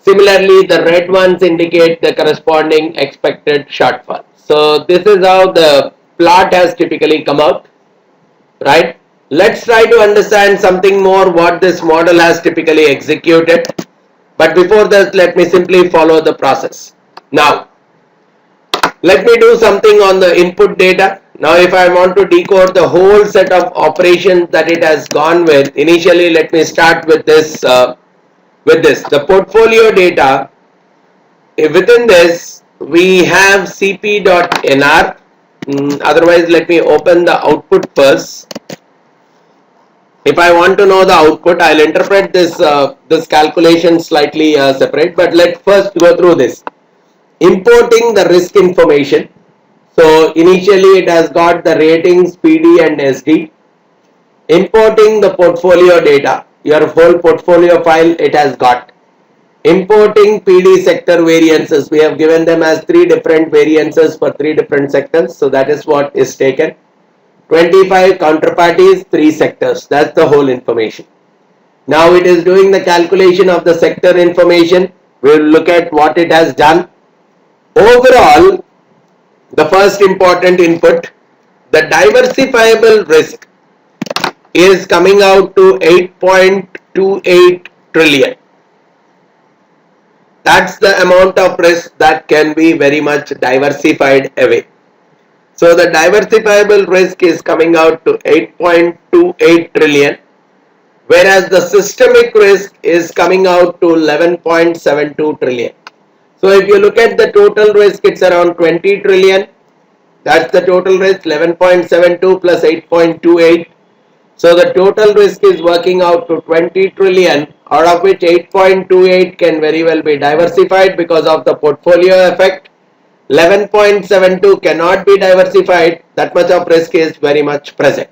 Similarly, the red ones indicate the corresponding expected shortfall. So this is how the plot has typically come out, right? Let's try to understand something more what this model has typically executed. But before that, let me simply follow the process. Now, let me do something on the input data. Now if I want to decode the whole set of operations that it has gone with, initially let me start with this. The portfolio data, within this we have cp.nr. Otherwise let me open the output first. If I want to know the output, I'll interpret this calculation slightly separate, but let's first go through this. Importing the risk information. So initially it has got the ratings, PD and SD. Importing the portfolio data, your whole portfolio file it has got. Importing PD sector variances, we have given them as 3 different variances for 3 different sectors, so that is what is taken. 25 counterparties, 3 sectors, that's the whole information. Now it is doing the calculation of the sector information. We will look at what it has done. Overall, the first important input, the diversifiable risk is coming out to 8.28 trillion. That's the amount of risk that can be very much diversified away. So the diversifiable risk is coming out to 8.28 trillion, whereas the systemic risk is coming out to 11.72 trillion. So if you look at the total risk, it's around 20 trillion. That's the total risk, 11.72 plus 8.28. So the total risk is working out to 20 trillion, out of which 8.28 can very well be diversified because of the portfolio effect. 11.72 cannot be diversified, that much of risk is very much present.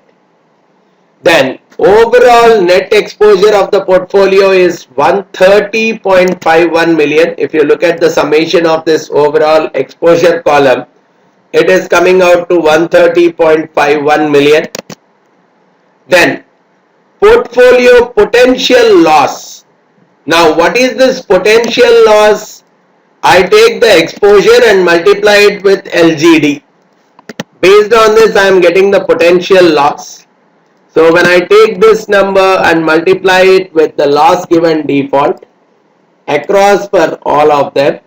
Then overall net exposure of the portfolio is 130.51 million. If you look at the summation of this overall exposure column, it is coming out to 130.51 million. Then portfolio potential loss. Now what is this potential loss? I take the exposure and multiply it with LGD. Based on this I am getting the potential loss. So when I take this number and multiply it with the loss given default across for all of them,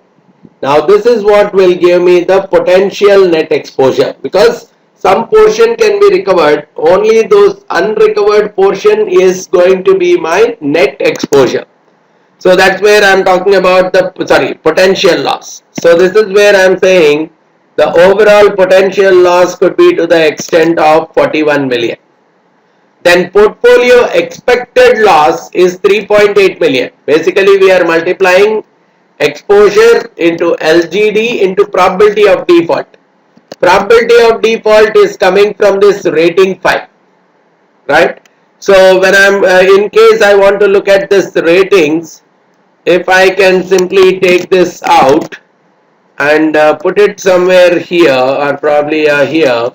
now this is what will give me the potential net exposure, because some portion can be recovered, only those unrecovered portion is going to be my net exposure. So that's where I am talking about the potential loss. So this is where I am saying the overall potential loss could be to the extent of 41 million. Then portfolio expected loss is 3.8 million. Basically we are multiplying exposure into LGD into probability of default. Probability of default is coming from this rating file, right? So when I'm in case I want to look at this ratings, if I can simply take this out and put it somewhere here, or probably here,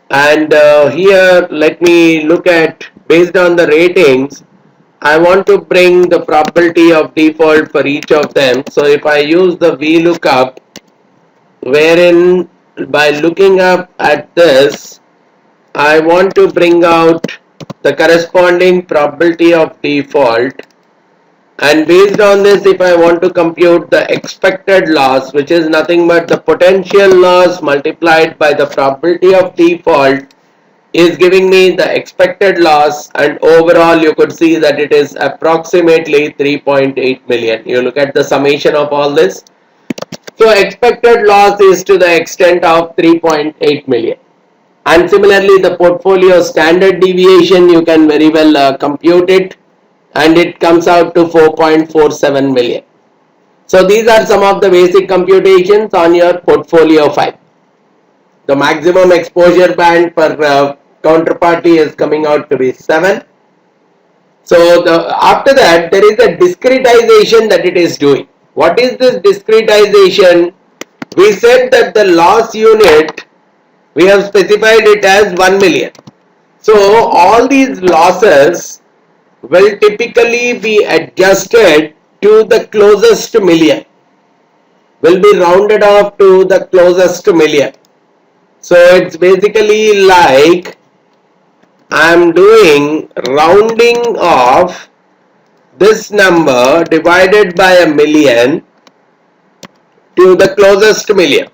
and here let me look at, based on the ratings, I want to bring the probability of default for each of them. So if I use the VLOOKUP, wherein by looking up at this, I want to bring out the corresponding probability of default, and based on this, if I want to compute the expected loss, which is nothing but the potential loss multiplied by the probability of default, is giving me the expected loss, and overall you could see that it is approximately 3.8 million. You look at the summation of all this. So expected loss is to the extent of 3.8 million. And similarly, the portfolio standard deviation, you can very well compute it, and it comes out to 4.47 million. So these are some of the basic computations on your portfolio file. The maximum exposure band per counterparty is coming out to be 7. So after that, there is a discretization that it is doing. What is this discretization? We said that the loss unit, we have specified it as 1 million. So all these losses will typically be adjusted to the closest million, will be rounded off to the closest million. So it's basically like I am doing rounding of this number divided by a million to the closest million,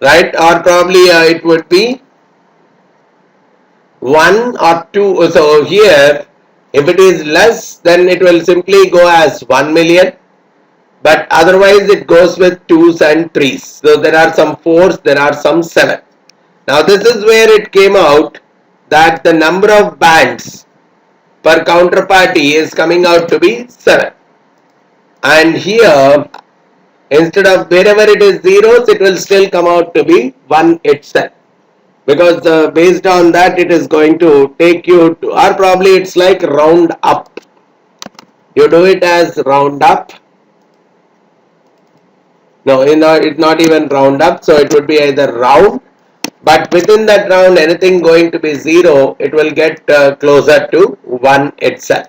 right? Or probably it would be 1 or 2. So here, if it is less, then it will simply go as 1 million, but otherwise it goes with 2s and 3s. So there are some 4s, there are some 7. Now this is where it came out that the number of bands per counterparty is coming out to be 7. And here, instead of wherever it is zeros, it will still come out to be 1 itself. Because based on that, it is going to take you to, or probably it's like round up. You do it as round up. No, it's not even round up, so it would be either round, but within that round, anything going to be 0, it will get closer to 1 itself.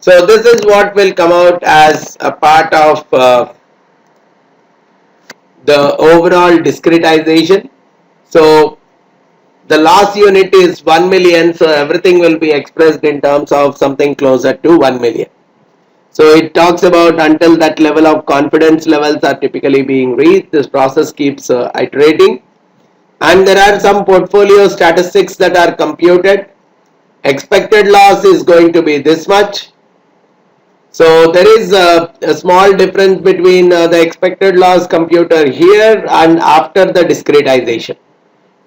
So this is what will come out as a part of the overall discretization. So the loss unit is 1 million, so everything will be expressed in terms of something closer to 1 million. So it talks about until that level of confidence levels are typically being reached, this process keeps iterating. And there are some portfolio statistics that are computed. Expected loss is going to be this much. So there is a small difference between the expected loss computer here and after the discretization.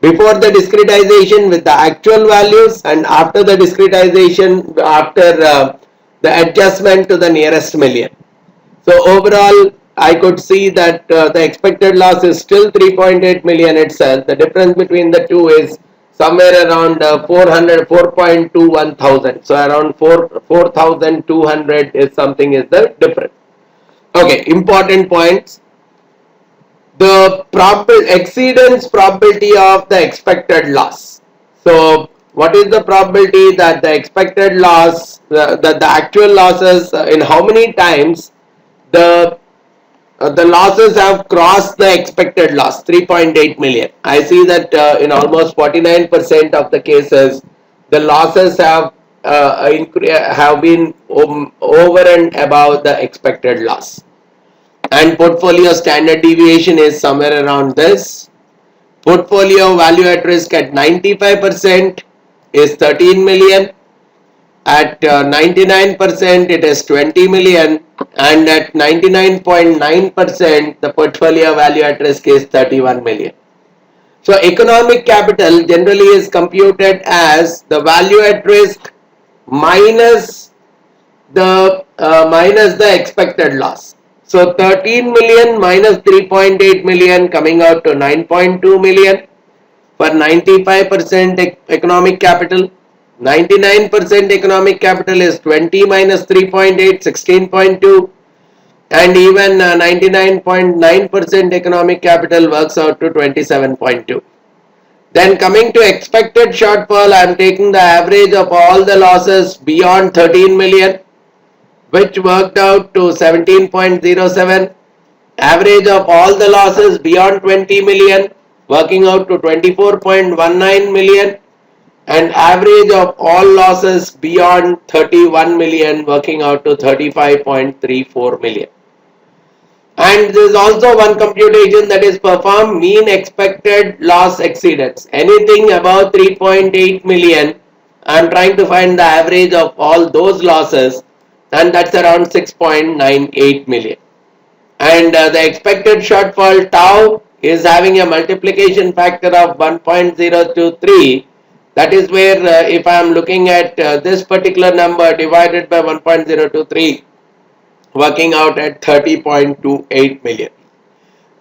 Before the discretization with the actual values, and after the discretization after the adjustment to the nearest million. So overall, I could see that the expected loss is still 3.8 million itself. The difference between the two is somewhere around 4.21 thousand. So around 4,200 is something is the difference. Okay, important points. The exceedance probability of the expected loss. So what is the probability that the expected loss, that the actual losses, in how many times the losses have crossed the expected loss, 3.8 million. I see that in almost 49% of the cases, the losses have been over and above the expected loss. And portfolio standard deviation is somewhere around this. Portfolio value at risk at 95% is 13 million. At 99% it is 20 million, and at 99.9% the portfolio value at risk is 31 million. So economic capital generally is computed as the value at risk minus the expected loss. So 13 million minus 3.8 million coming out to 9.2 million for 95% economic capital. 99% economic capital is 20 minus 3.8, 16.2, and even 99.9% economic capital works out to 27.2. Then coming to expected shortfall, I am taking the average of all the losses beyond 13 million, which worked out to 17.07. Average of all the losses beyond 20 million, working out to 24.19 million, and average of all losses beyond 31 million, working out to 35.34 million. And there is also one computation that is performed, mean expected loss exceedance. Anything above 3.8 million, I am trying to find the average of all those losses, and that's around 6.98 million. And the expected shortfall tau is having a multiplication factor of 1.023. That is where if I am looking at this particular number divided by 1.023, working out at 30.28 million.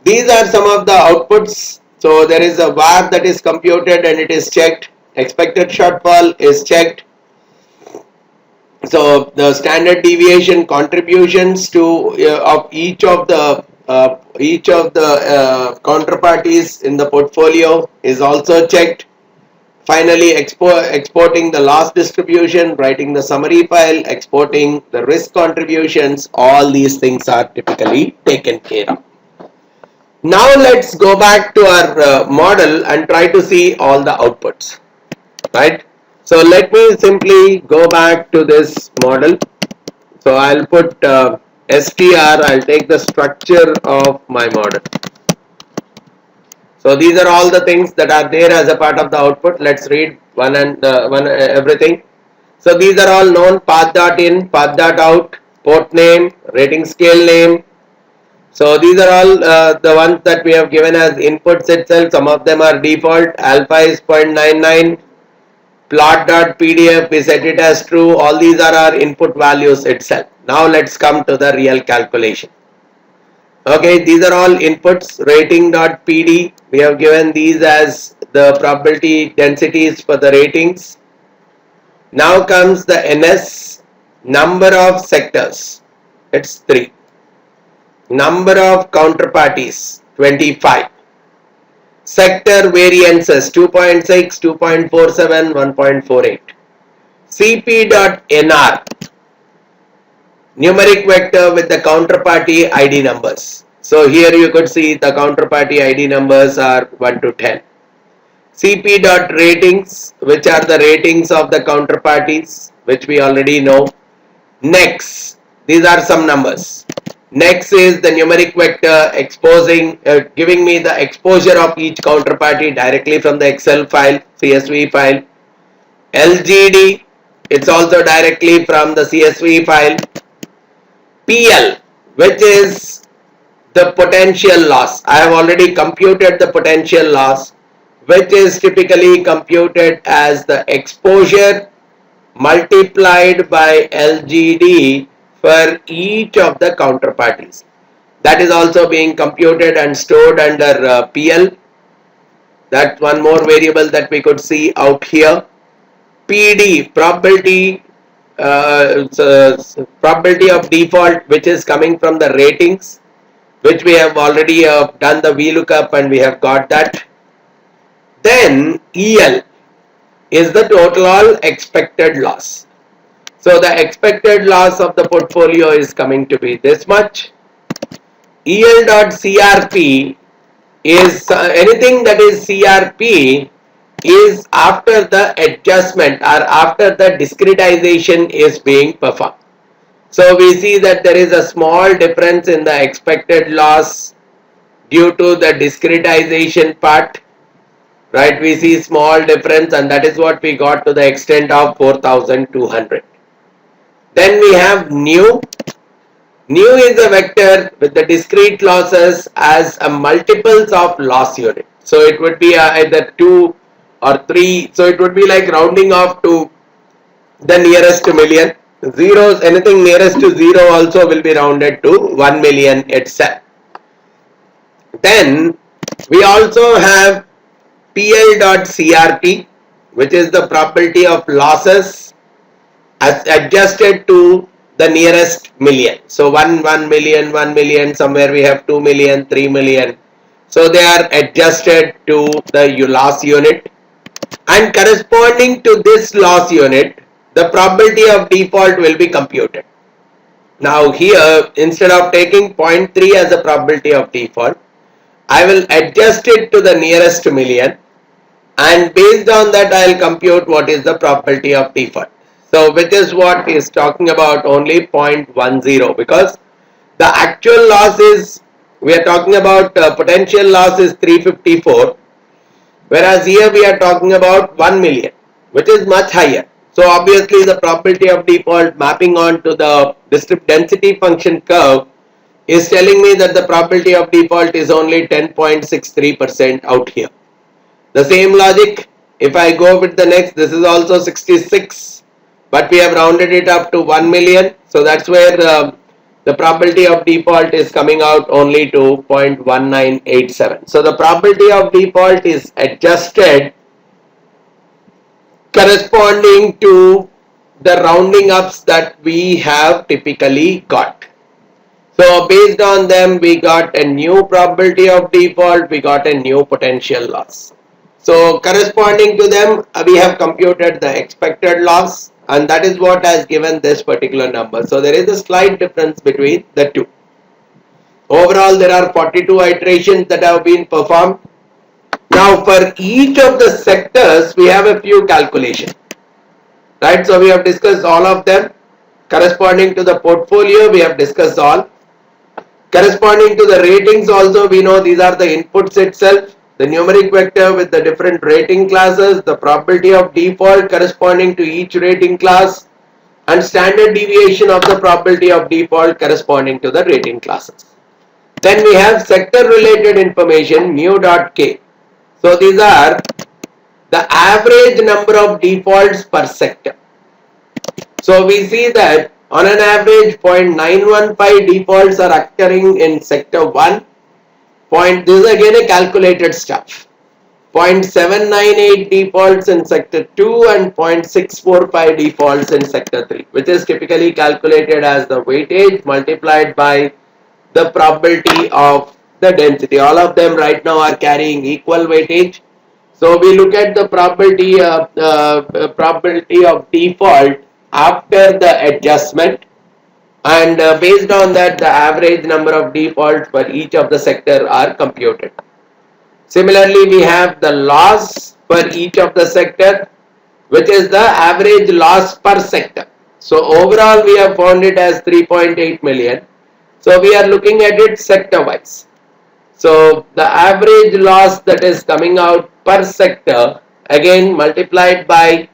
These are some of the outputs. So there is a VAR that is computed and it is checked. Expected shortfall is checked. So the standard deviation contributions to of each of the counterparties in the portfolio is also checked. Finally, exporting the loss distribution, writing the summary file, exporting the risk contributions, all these things are typically taken care of. Now let's go back to our model and try to see all the outputs, right? So let me simply go back to this model. So I'll put str, I'll take the structure of my model. So these are all the things that are there as a part of the output. Let's read one everything. So these are all known: path.in, path.out, port name, rating scale name. So these are all the ones that we have given as inputs itself. Some of them are default. Alpha is 0.99. Plot.pdf, we set it as true. All these are our input values itself. Now let's come to the real calculation. Okay, these are all inputs. Rating.pd, we have given these as the probability densities for the ratings. Now comes the NS, number of sectors, it's 3. Number of counterparties, 25. Sector variances, 2.6, 2.47, 1.48. CP.NR, numeric vector with the counterparty ID numbers. So here you could see the counterparty ID numbers are 1 to 10. CP.ratings, which are the ratings of the counterparties, which we already know. Next, these are some numbers. Next is the numeric vector exposing, giving me the exposure of each counterparty directly from the Excel file, CSV file. LGD, it's also directly from the CSV file. PL, which is the potential loss. I have already computed the potential loss, which is typically computed as the exposure multiplied by LGD for each of the counterparties. That is also being computed and stored under PL. That's one more variable that we could see out here. PD, probability probability of default, which is coming from the ratings, which we have already done the VLOOKUP and we have got that. Then EL is the total expected loss. So the expected loss of the portfolio is coming to be this much. EL.CRP is anything that is CRP is after the adjustment or after the discretization is being performed. So we see that there is a small difference in the expected loss due to the discretization part, right? We see small difference, and that is what we got to the extent of 4,200. Then we have new. New is a vector with the discrete losses as a multiples of loss unit. So it would be either 2 or 3. So it would be like rounding off to the nearest to million. Zeros, anything nearest to 0 also will be rounded to 1 million itself. Then we also have PL.CRT, which is the probability of losses as adjusted to the nearest million. So 1 million, 1 million, somewhere we have 2 million, 3 million. So they are adjusted to the loss unit, and corresponding to this loss unit, the probability of default will be computed. Now here, instead of taking zero point 0.3 as a probability of default, I will adjust it to the nearest million, and based on that I will compute what is the probability of default. So which is what is talking about only 0.10, because the actual loss is, we are talking about potential loss is 354, whereas here we are talking about 1 million, which is much higher. So obviously the probability of default mapping on to the density function curve is telling me that the probability of default is only 10.63% out here. The same logic, if I go with the next, this is also 66, but we have rounded it up to 1 million. So that's where the probability of default is coming out only to 0.1987. So the probability of default is adjusted corresponding to the rounding ups that we have typically got. So based on them, we got a new probability of default, we got a new potential loss. So corresponding to them, we have computed the expected loss, and that is what has given this particular number. So there is a slight difference between the two. Overall, there are 42 iterations that have been performed. Now for each of the sectors, we have a few calculations. Right, so we have discussed all of them. Corresponding to the portfolio, we have discussed all. Corresponding to the ratings also, we know these are the inputs itself, the numeric vector with the different rating classes, the probability of default corresponding to each rating class, and standard deviation of the probability of default corresponding to the rating classes. Then we have sector related information, mu.k. So these are the average number of defaults per sector. So we see that on an average 0.915 defaults are occurring in sector 1. This is again a calculated stuff. 0.798 defaults in sector 2 and 0.645 defaults in sector 3, which is typically calculated as the weightage multiplied by the probability of the density. All of them right now are carrying equal weightage. So we look at the probability of default after the adjustment, and based on that the average number of defaults for each of the sector are computed. Similarly, we have the loss for each of the sector, which is the average loss per sector. So overall we have found it as 3.8 million. So we are looking at it sector wise. So the average loss that is coming out per sector, again multiplied by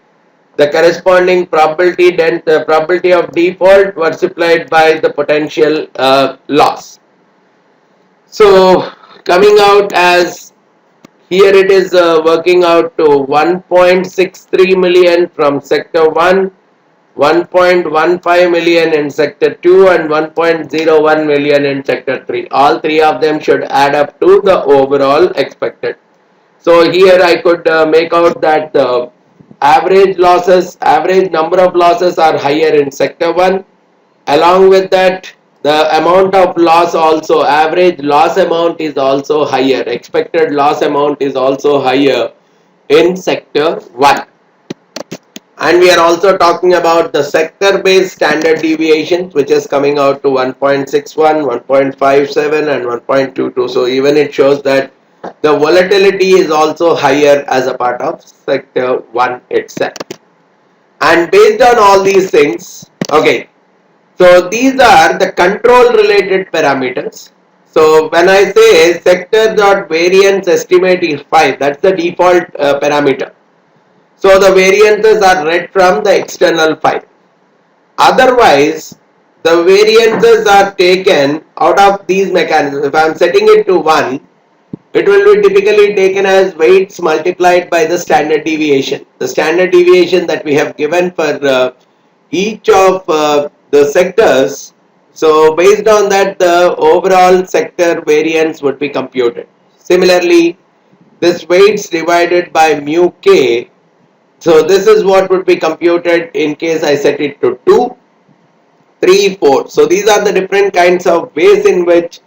the corresponding probability, then the probability of default multiplied by the potential loss. So coming out as, here it is working out to 1.63 million from sector 1, 1.15 million in sector 2 and 1.01 million in sector 3. All three of them should add up to the overall expected. So here I could make out that the average number of losses are higher in sector 1. Along with that, the amount of loss also, average loss amount is also higher. Expected loss amount is also higher in sector 1. And we are also talking about the sector based standard deviation, which is coming out to 1.61, 1.57 and 1.22. So even it shows that the volatility is also higher as a part of sector 1 itself. And based on all these things, okay, so these are the control related parameters. So when I say sector.variance estimate is 5, that's the default parameter. So the variances are read from the external file. Otherwise, the variances are taken out of these mechanisms. If I am setting it to 1, it will be typically taken as weights multiplied by the standard deviation. The standard deviation that we have given for each of the sectors. So based on that, the overall sector variance would be computed. Similarly, this weights divided by mu k So this is what would be computed in case I set it to 2, 3, 4. So these are the different kinds of ways in which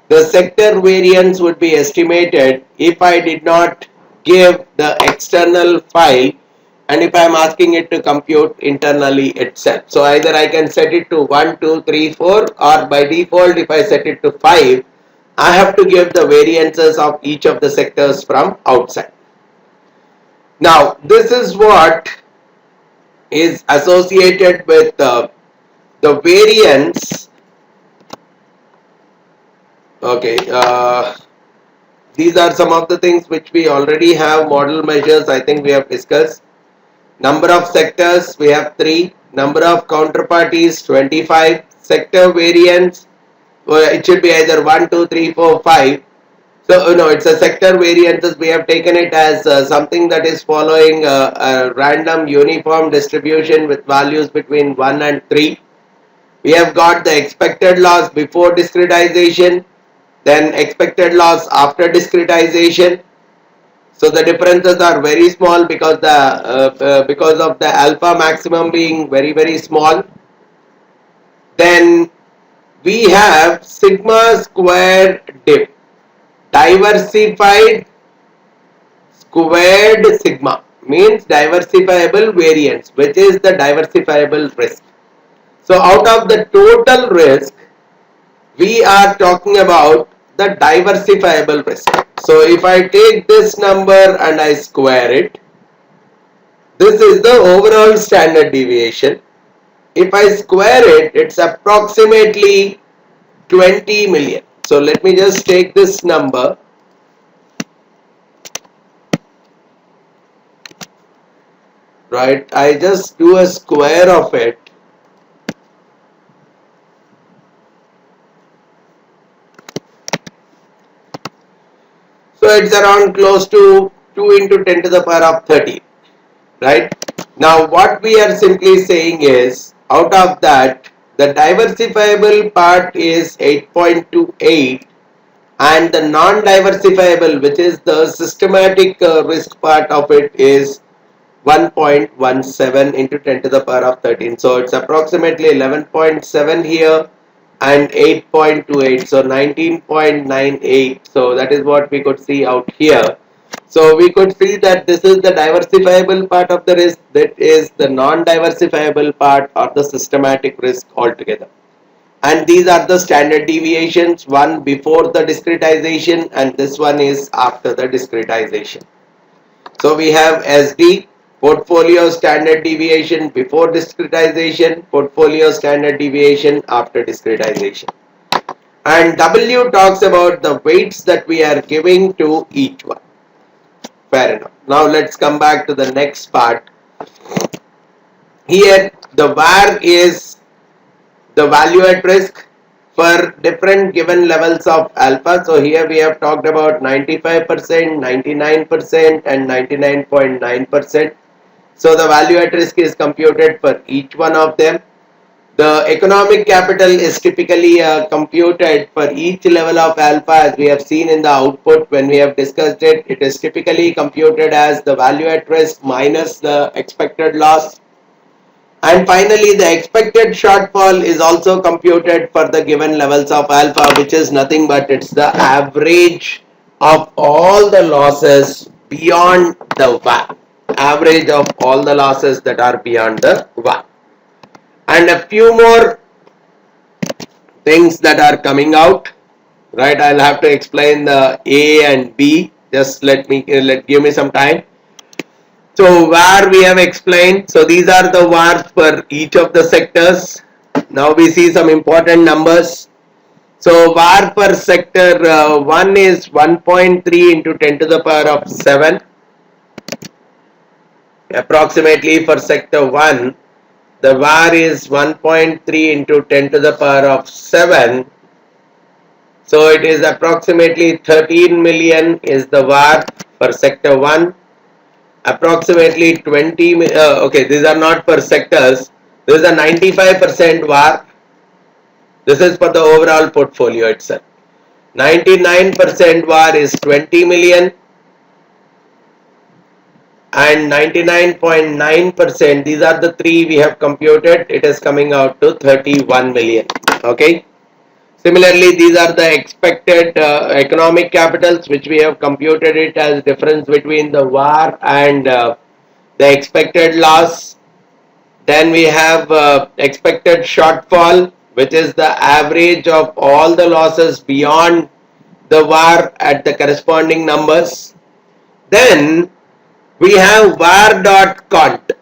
the sector variance would be estimated if I did not give the external file and if I am asking it to compute internally itself. So either I can set it to 1, 2, 3, 4, or by default if I set it to 5, I have to give the variances of each of the sectors from outside. Now this is what is associated with the variance. Okay, these are some of the things which we already have. Model measures, I think we have discussed. Number of sectors, we have 3. Number of counterparties, 25. Sector variance, it should be either 1, 2, 3, 4, 5. So, no, it's a sector variances. We have taken it as something that is following a random uniform distribution with values between 1 and 3. We have got the expected loss before discretization, then expected loss after discretization. So the differences are very small because because of the alpha maximum being very small. Then we have sigma squared dip, diversified squared sigma means diversifiable variance, which is the diversifiable risk. So out of the total risk, we are talking about the diversifiable risk. So if I take this number and I square it, this is the overall standard deviation. If I square it, it's approximately 20 million. So let me just take this number, right? I just do a square of it. So it's around close to 2 into 10 to the power of 30, right? Now what we are simply saying is, out of that, the diversifiable part is 8.28 and the non-diversifiable, which is the systematic risk part of it, is 1.17 into 10 to the power of 13. So it's approximately 11.7 here and 8.28, so 19.98. So that is what we could see out here. So we could see that this is the diversifiable part of the risk, that is the non-diversifiable part or the systematic risk altogether. And these are the standard deviations, one before the discretization and this one is after the discretization. So we have SD, portfolio standard deviation before discretization, portfolio standard deviation after discretization. And W talks about the weights that we are giving to each one. Fair enough. Now let's come back to the next part. Here the VAR is the value at risk for different given levels of alpha. So here we have talked about 95%, 99% and 99.9%. So the value at risk is computed for each one of them. The economic capital is typically computed for each level of alpha, as we have seen in the output when we have discussed it. It is typically computed as the value at risk minus the expected loss. And finally, the expected shortfall is also computed for the given levels of alpha, which is nothing but it's the average of all the losses beyond the VAR. Average of all the losses that are beyond the VAR. And a few more things that are coming out, right? I'll have to explain the A and B. Just give me some time. So VAR we have explained. So these are the VARs for each of the sectors. Now we see some important numbers. So VAR per sector 1 is 1.3 into 10 to the power of 7. Approximately for sector 1, the VAR is 1.3 into 10 to the power of 7. So it is approximately 13 million is the VAR for sector 1. Approximately 20, okay, these are not per sectors. This is a 95% VAR. This is for the overall portfolio itself. 99% VAR is 20 million. and 99.9%. These are the three we have computed. It is coming out to 31 million. Okay. Similarly, these are the expected economic capitals, which we have computed it as difference between the VAR and the expected loss. Then we have expected shortfall, which is the average of all the losses beyond the VAR at the corresponding numbers. Then we have var.cont.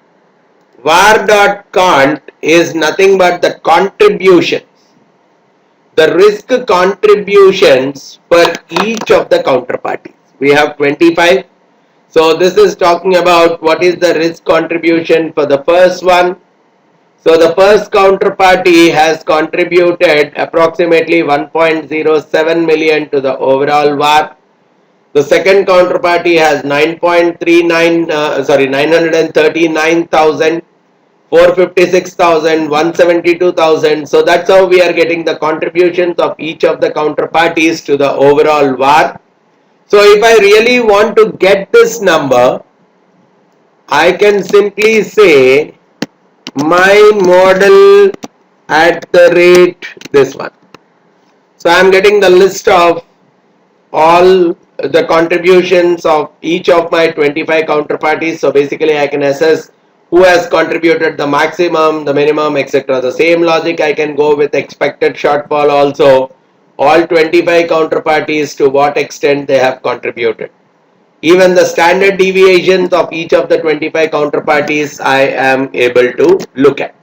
Var.cont is nothing but the contributions, the risk contributions for each of the counterparties. We have 25. So this is talking about what is the risk contribution for the first one. So the first counterparty has contributed approximately 1.07 million to the overall VAR. The second counterparty has 939,000, 456,000, 172,000. So that's how we are getting the contributions of each of the counterparties to the overall VAR. So if I really want to get this number, I can simply say my model at the rate this one. So I am getting the list of all the contributions of each of my 25 counterparties. So basically I can assess who has contributed the maximum, the minimum, etc. The same logic I can go with expected shortfall also. All 25 counterparties, to what extent they have contributed. Even the standard deviations of each of the 25 counterparties I am able to look at.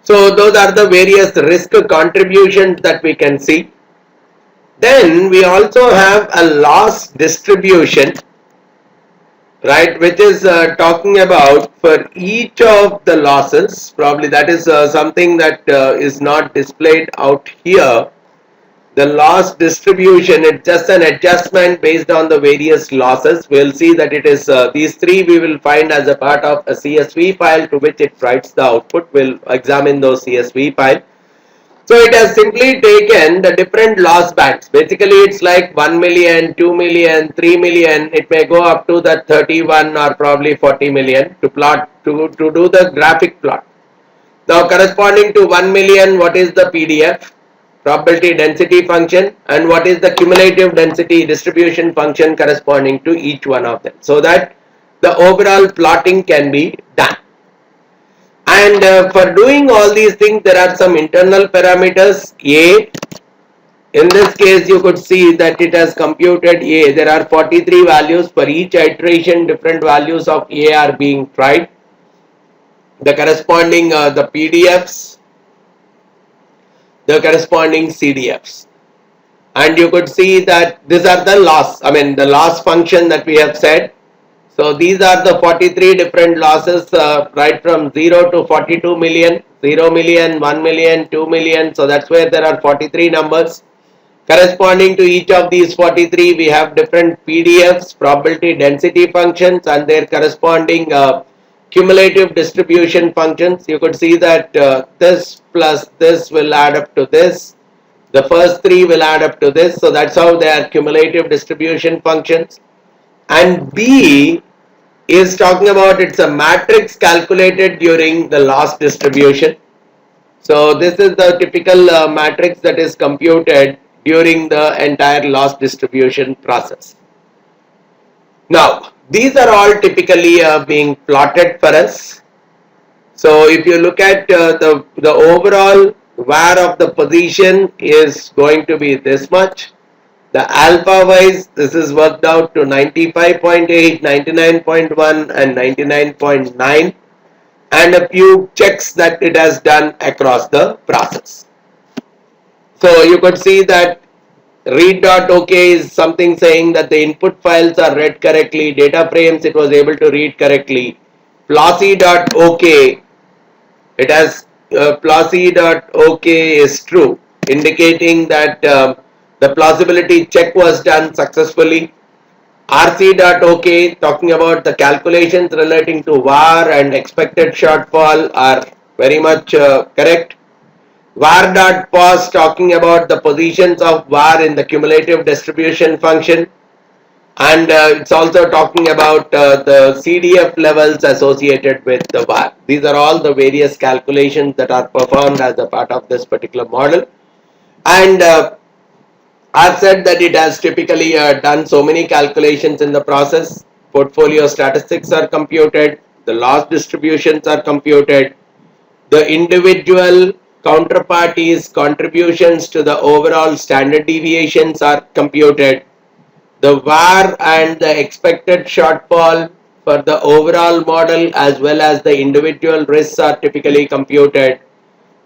So those are the various risk contributions that we can see. Then we also have a loss distribution, right, which is talking about for each of the losses. Probably that is something that is not displayed out here. The loss distribution, it's just an adjustment based on the various losses. We'll see that it is these three we will find as a part of a CSV file to which it writes the output. We'll examine those CSV file. So it has simply taken the different loss bands. Basically it's like 1 million, 2 million, 3 million. It may go up to that 31 or probably 40 million to plot, to do the graphic plot. Now corresponding to 1 million, what is the PDF? Probability density function, and what is the cumulative density distribution function corresponding to each one of them, so that the overall plotting can be done. And for doing all these things, there are some internal parameters. A, in this case you could see that it has computed A. There are 43 values. For each iteration different values of A are being tried. The corresponding the PDFs, the corresponding CDFs, and you could see that these are the loss, the loss function that we have said. So these are the 43 different losses, right from 0 to 42 million, 0 million, 1 million, 2 million. So that's where there are 43 numbers. Corresponding to each of these 43, we have different PDFs, probability density functions, and their corresponding cumulative distribution functions. You could see that this plus this will add up to this. The first three will add up to this. So that's how they are cumulative distribution functions. And B is talking about, it's a matrix calculated during the loss distribution. So this is the typical matrix that is computed during the entire loss distribution process. Now these are all typically being plotted for us. So if you look at the overall VAR of the position is going to be this much. The alpha wise, this is worked out to 95.8, 99.1 and 99.9, and a few checks that it has done across the process. So you could see that read.ok is something saying that the input files are read correctly, data frames it was able to read correctly. Plotty.ok, it has plotty.ok is true, indicating that the plausibility check was done successfully. rc.ok, talking about the calculations relating to VAR and expected shortfall are very much correct. var.pos, talking about the positions of VAR in the cumulative distribution function. And it's also talking about the CDF levels associated with the VAR. These are all the various calculations that are performed as a part of this particular model. And I've said that it has typically done so many calculations in the process. Portfolio statistics are computed, the loss distributions are computed, the individual counterparties contributions to the overall standard deviations are computed, the VAR and the expected shortfall for the overall model as well as the individual risks are typically computed.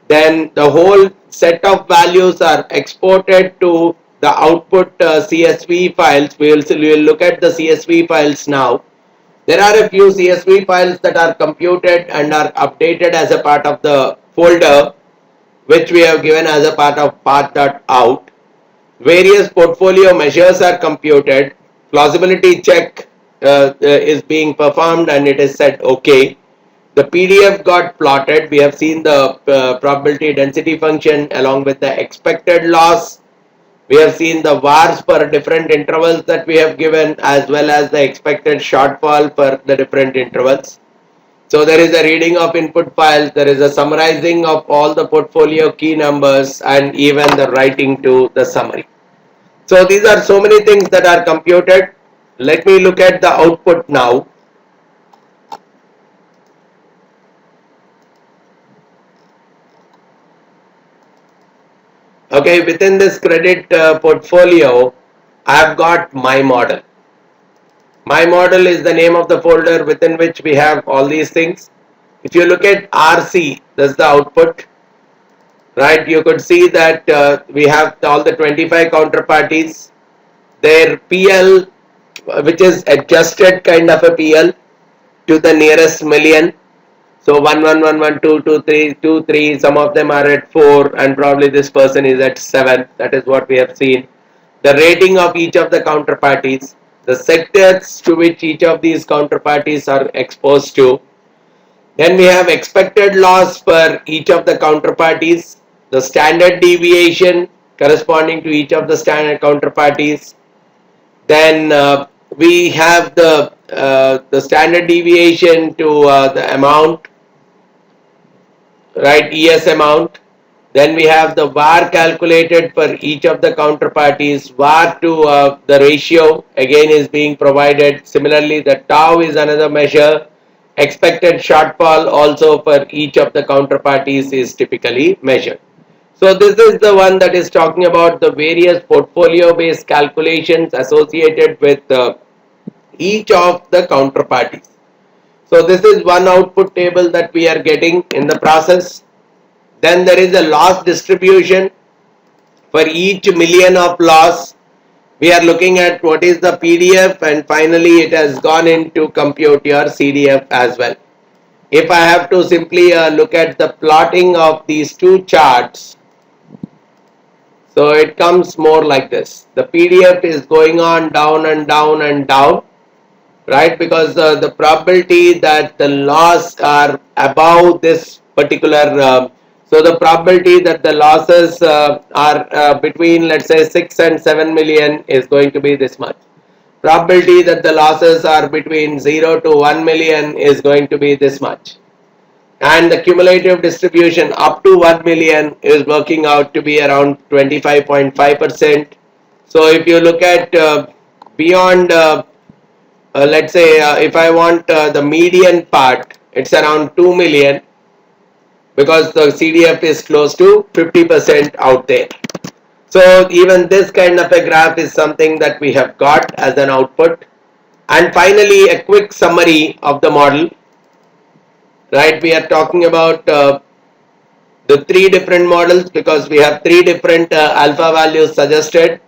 Then the whole set of values are exported to the output CSV files. We'll look at the CSV files now. There are a few CSV files that are computed and are updated as a part of the folder which we have given as a part of path.out. Various portfolio measures are computed. Plausibility check is being performed and it is said okay. The PDF got plotted. We have seen the probability density function along with the expected loss. We have seen the VARs for different intervals that we have given as well as the expected shortfall for the different intervals. So there is a reading of input files, there is a summarizing of all the portfolio key numbers and even the writing to the summary. So these are so many things that are computed. Let me look at the output now. Okay, within this credit portfolio, I have got my model. My model is the name of the folder within which we have all these things. If you look at RC, that's the output, right? You could see that we have all the 25 counterparties, their PL, which is adjusted kind of a PL to the nearest million. So 1, 1, 1, 1, 2, 2, 3, 2, 3, some of them are at 4 and probably this person is at 7. That is what we have seen. The rating of each of the counterparties, the sectors to which each of these counterparties are exposed to. Then we have expected loss for each of the counterparties, the standard deviation corresponding to each of the standard counterparties. Then we have the standard deviation to the amount, right, ES amount. Then we have the VAR calculated for each of the counterparties. VAR to the ratio again is being provided. Similarly, the tau is another measure. Expected shortfall also for each of the counterparties is typically measured. So this is the one that is talking about the various portfolio based calculations associated with each of the counterparties. So this is one output table that we are getting in the process. Then there is a loss distribution for each million of loss. We are looking at what is the PDF and finally it has gone into compute your CDF as well. If I have to simply look at the plotting of these two charts, so it comes more like this. The PDF is going on down and down and down, right? Because the probability that the loss are above this particular, so the probability that the losses are between let's say 6 and 7 million is going to be this much. Probability that the losses are between 0 to 1 million is going to be this much. And the cumulative distribution up to 1 million is working out to be around 25.5%. So if you look at beyond let's say if I want the median part, it's around 2 million because the CDF is close to 50% out there. So even this kind of a graph is something that we have got as an output. And finally, a quick summary of the model, right? We are talking about the three different models because we have three different alpha values suggested.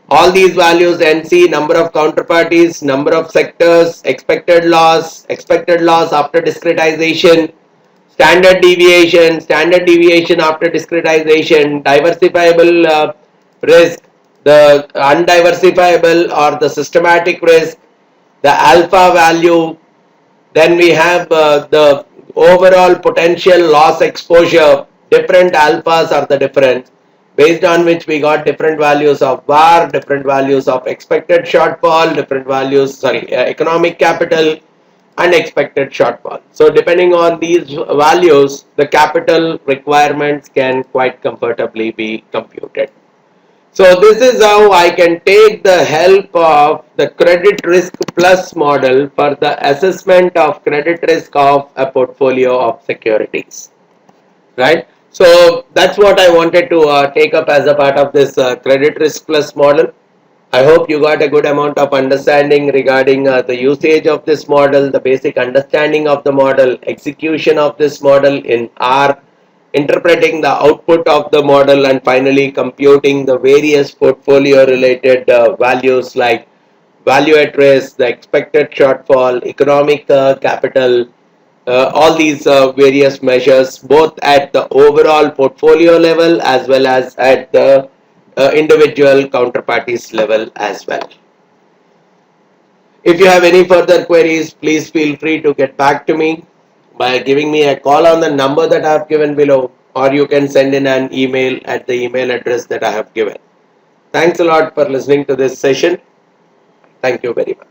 All these values NC, number of counterparties, number of sectors, expected loss after discretization, standard deviation after discretization, diversifiable risk, the undiversifiable or the systematic risk, the alpha value. Then we have the overall potential loss exposure. Different alphas are the difference. based on which we got different values of VAR, different values of expected shortfall, different values, economic capital and expected shortfall. So depending on these values, the capital requirements can quite comfortably be computed. So this is how I can take the help of the credit risk plus model for the assessment of credit risk of a portfolio of securities, right? So that's what I wanted to take up as a part of this credit risk plus model. I hope you got a good amount of understanding regarding the usage of this model, the basic understanding of the model, execution of this model in R, interpreting the output of the model, and finally computing the various portfolio related values like value at risk, the expected shortfall, economic capital, all these various measures both at the overall portfolio level as well as at the individual counterparties level as well. If you have any further queries, please feel free to get back to me by giving me a call on the number that I have given below, or you can send in an email at the email address that I have given. Thanks a lot for listening to this session. Thank you very much.